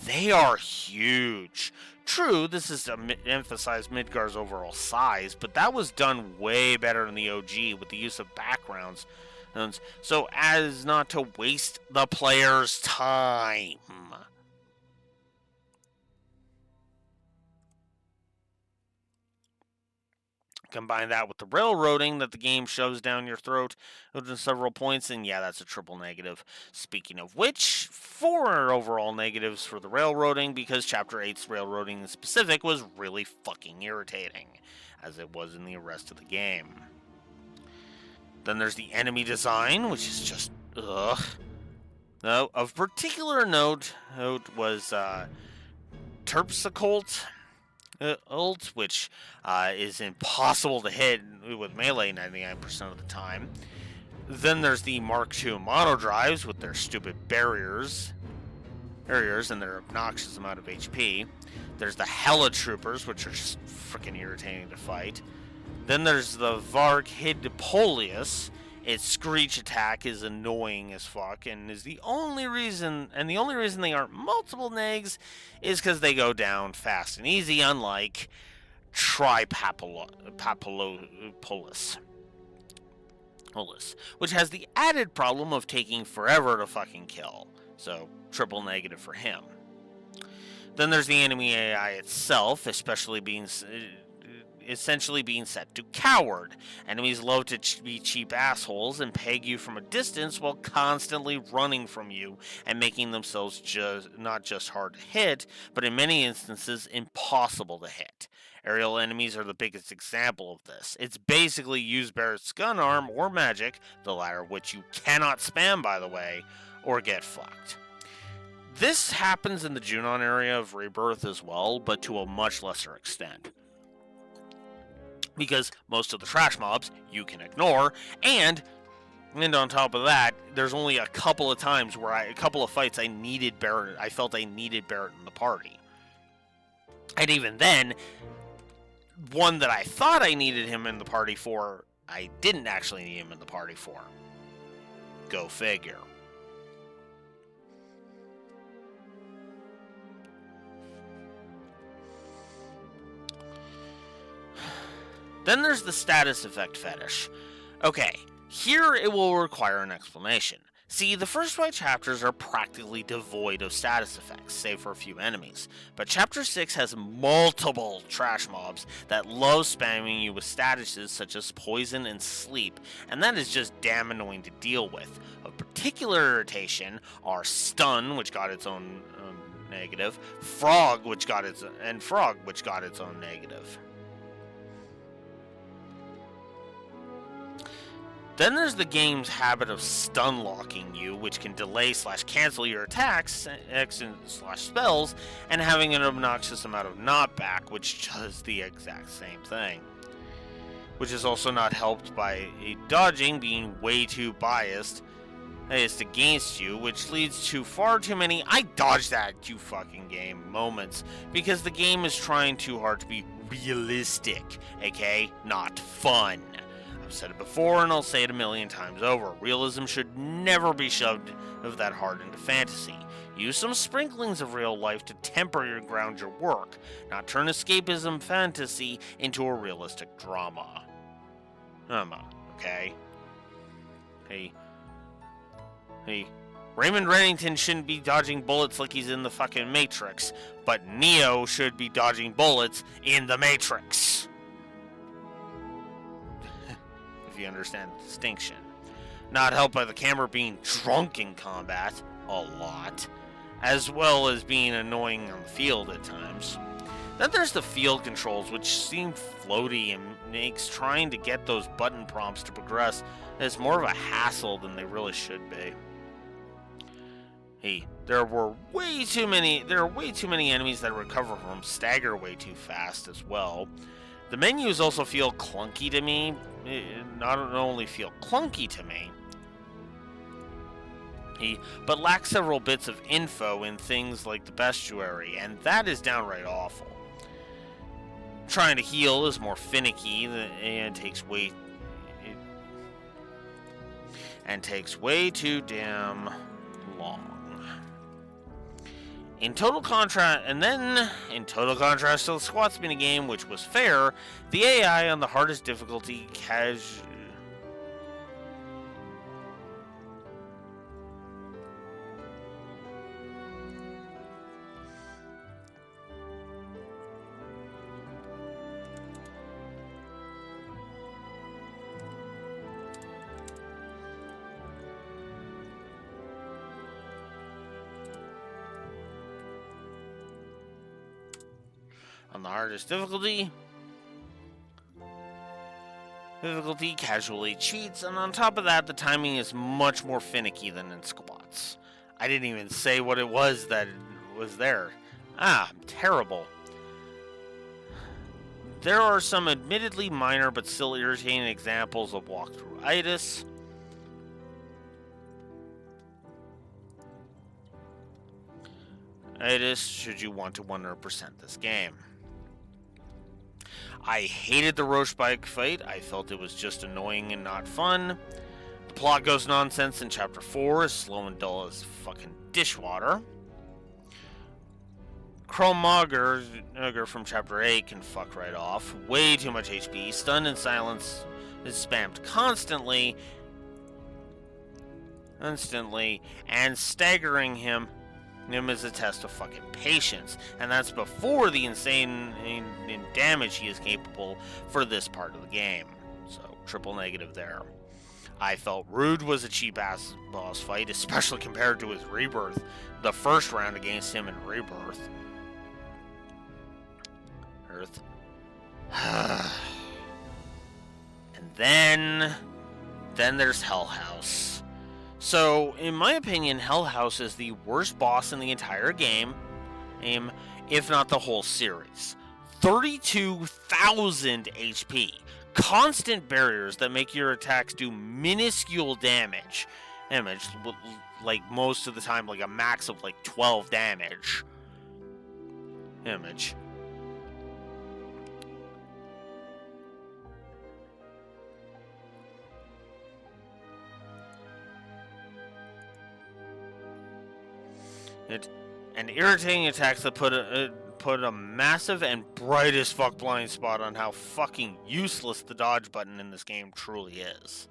They are huge. True, this is to emphasize Midgar's overall size, but that was done way better in the OG with the use of backgrounds, so as not to waste the player's time. Combine that with the railroading that the game shoves down your throat at several points, and yeah, that's a triple negative. Speaking of which, 4 overall negatives for the railroading, because Chapter 8's railroading in specific was really fucking irritating, as it was in the rest of the game. Then there's the enemy design, which is just ugh. Now, of particular note was Terpsichore ult, which is impossible to hit with melee 99% of the time. Then there's the Mark II mono drives with their stupid barriers and their obnoxious amount of HP. There's the Hella Troopers, which are just freaking irritating to fight. Then there's the Varg Hidpolius. Its screech attack is annoying as fuck, and is the only reason they aren't multiple negs is because they go down fast and easy, unlike Tripapolus, which has the added problem of taking forever to fucking kill. So triple negative for him. Then there's the enemy AI itself, essentially being set to coward. Enemies love to be cheap assholes and peg you from a distance while constantly running from you and making themselves not just hard to hit, but in many instances impossible to hit. Aerial enemies are the biggest example of this. It's basically use Barrett's gun arm or magic, the latter which you cannot spam by the way, or get fucked. This happens in the Junon area of Rebirth as well, but to a much lesser extent. Because most of the trash mobs you can ignore, and on top of that, there's only a couple of times where a couple of fights I needed Barrett. I felt I needed Barrett in the party, and even then, one that I thought I needed him in the party for, I didn't actually need him in the party for. Go figure. Then there's the status effect fetish. Okay, here it will require an explanation. See, the first 5 chapters are practically devoid of status effects, save for a few enemies. But Chapter 6 has multiple trash mobs that love spamming you with statuses such as poison and sleep, and that is just damn annoying to deal with. Of particular irritation are stun, which got its own negative, frog, which got its own negative. Then there's the game's habit of stun locking you, which can delay / cancel your attacks, / spells, and having an obnoxious amount of knockback, which does the exact same thing. Which is also not helped by dodging being way too biased against you, which leads to far too many "I dodged that, you fucking game" moments, because the game is trying too hard to be realistic, aka not fun. I've said it before and I'll say it a million times over. Realism should never be shoved that hard into fantasy. Use some sprinklings of real life to temper your ground your work, not turn escapism fantasy into a realistic drama. Okay? Hey, Raymond Reddington shouldn't be dodging bullets like he's in the fucking Matrix, but Neo should be dodging bullets in the Matrix. If you understand the distinction. Not helped by the camera being drunk in combat a lot, as well as being annoying on the field at times. Then there's the field controls, which seem floaty and makes trying to get those button prompts to progress as more of a hassle than they really should be. Hey, there are way too many enemies that recover from stagger way too fast as well. The menus also feel clunky to me. Not only feel clunky to me, but lack several bits of info in things like the bestiary, and that is downright awful. Trying to heal is more finicky and takes way too damn long. In total contrast to the squats minigame, which was fair, the AI on the hardest difficulty difficulty casually cheats, and on top of that, the timing is much more finicky than in squats. I didn't even say what it was that was there. Terrible. There are some admittedly minor but still irritating examples of walkthrough-itis. Should you want to 100% this game. I hated the Roche bike fight. I felt it was just annoying and not fun. The plot goes nonsense in Chapter 4, as slow and dull as fucking dishwater. Kromogger from Chapter 8 can fuck right off. Way too much HP. Stun and silence is spammed constantly, and staggering him is a test of fucking patience, and that's before the insane damage he is capable for this part of the game. So, triple negative there. I felt Rude was a cheap-ass boss fight, especially compared to his Rebirth, the first round against him in Rebirth. And then there's Hell House. So, in my opinion, Hell House is the worst boss in the entire game, if not the whole series. 32,000 HP. Constant barriers that make your attacks do minuscule damage. Like most of the time, like a max of like 12 damage. And irritating attacks that put a massive and bright as fuck blind spot on how fucking useless the dodge button in this game truly is.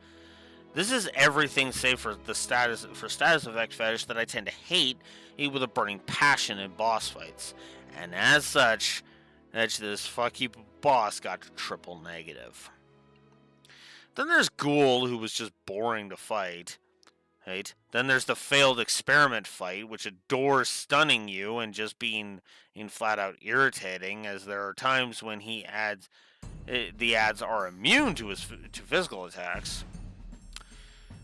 This is everything save for the status effect fetish that I tend to hate with a burning passion in boss fights. And as such, this fucky boss got triple negative. Then there's Ghoul, who was just boring to fight. Right? Then there's the failed experiment fight, which adores stunning you and just being flat out irritating, as there are times when the ads are immune to physical attacks.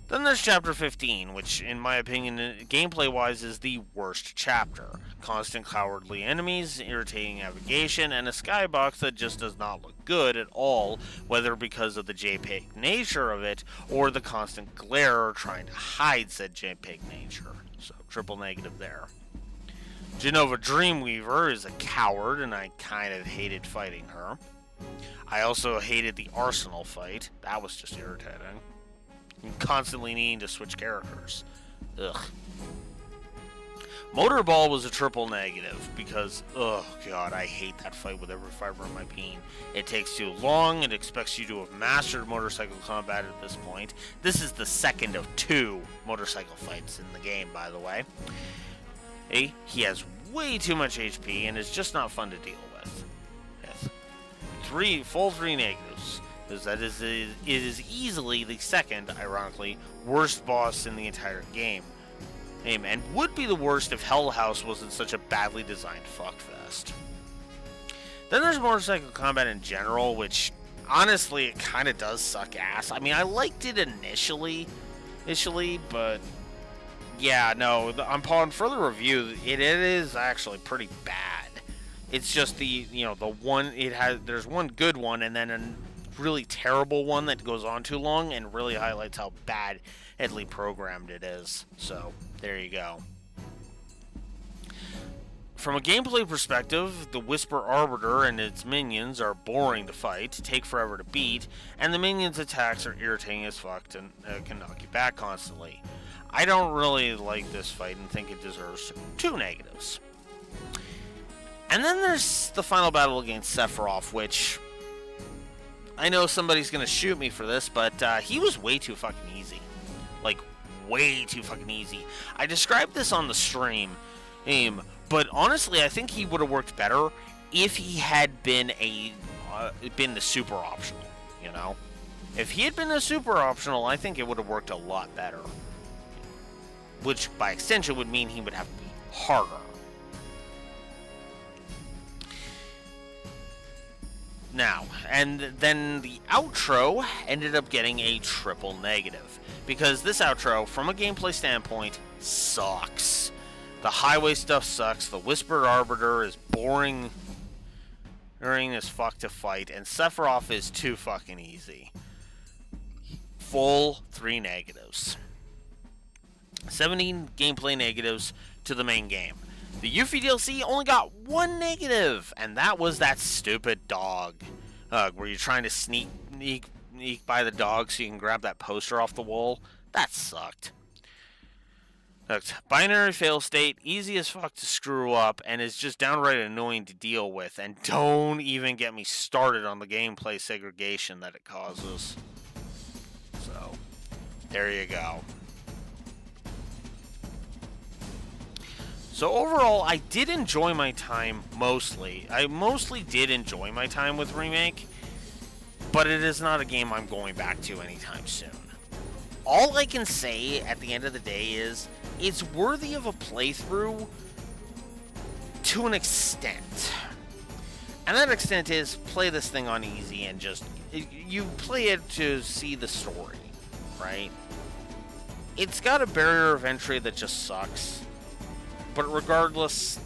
Then there's Chapter 15, which, in my opinion, gameplay-wise, is the worst chapter. Constant cowardly enemies, irritating navigation, and a skybox that just does not look good at all, whether because of the JPEG nature of it, or the constant glare trying to hide said JPEG nature. So, triple negative there. Genova Dreamweaver is a coward, and I kind of hated fighting her. I also hated the Arsenal fight. That was just irritating. Constantly needing to switch characters. Ugh. Motorball was a triple negative because, oh god, I hate that fight with every fiber of my being. It takes too long, it expects you to have mastered motorcycle combat at this point. This is the second of 2 motorcycle fights in the game, by the way. Hey, he has way too much HP and is just not fun to deal with. Yes. 3 negatives. It is easily the second, ironically, worst boss in the entire game. And would be the worst if Hell House wasn't such a badly designed fuckfest. Then there's motorcycle combat in general, which honestly it kind of does suck ass. I mean, I liked it initially, but yeah, no. Upon further review, it is actually pretty bad. It's just the one there's one good one and then a really terrible one that goes on too long and really highlights how badly programmed it is. So there you go. From a gameplay perspective, the Whisper Arbiter and its minions are boring to fight, take forever to beat, and the minions' attacks are irritating as fuck and can knock you back constantly. I don't really like this fight and think it deserves 2 negatives. And then there's the final battle against Sephiroth, which I know somebody's gonna shoot me for this, but he was way too fucking easy. Like, way too fucking easy. I described this on the stream, but honestly, I think he would have worked better if he had been the super optional, you know? If he had been a super optional, I think it would have worked a lot better. Which, by extension, would mean he would have to be harder. Now, and then the outro ended up getting a triple negative. Because this outro, from a gameplay standpoint, sucks. The highway stuff sucks, the Whispered Arbiter is boring as fuck to fight, and Sephiroth is too fucking easy. Full 3 negatives. 17 gameplay negatives to the main game. The Yuffie DLC only got 1 negative, and that was that stupid dog. Where you're trying to sneak by the dog so you can grab that poster off the wall. That sucked. Binary fail state, easy as fuck to screw up, and is just downright annoying to deal with. And don't even get me started on the gameplay segregation that it causes. So, there you go. So overall, I did enjoy my time mostly. I mostly did enjoy my time with Remake, but it is not a game I'm going back to anytime soon. All I can say at the end of the day is, it's worthy of a playthrough to an extent. And that extent is, play this thing on easy and just, you play it to see the story, right? It's got a barrier of entry that just sucks. But regardless,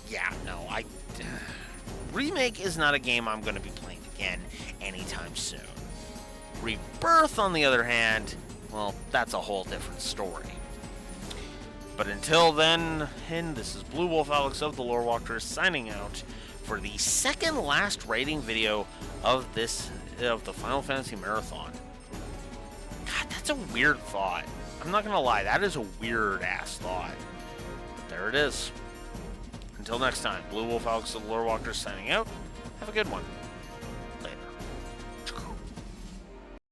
yeah, no, Remake is not a game I'm going to be playing again anytime soon. Rebirth, on the other hand, well, that's a whole different story. But until then, this is Blue Wolf Alex of the Lore Walkers signing out for the second last rating video of the Final Fantasy Marathon. God, that's a weird thought. I'm not going to lie, that is a weird-ass thought. There it is. Until next time, Blue Wolf Alex of the Lore Walkers signing out. Have a good one.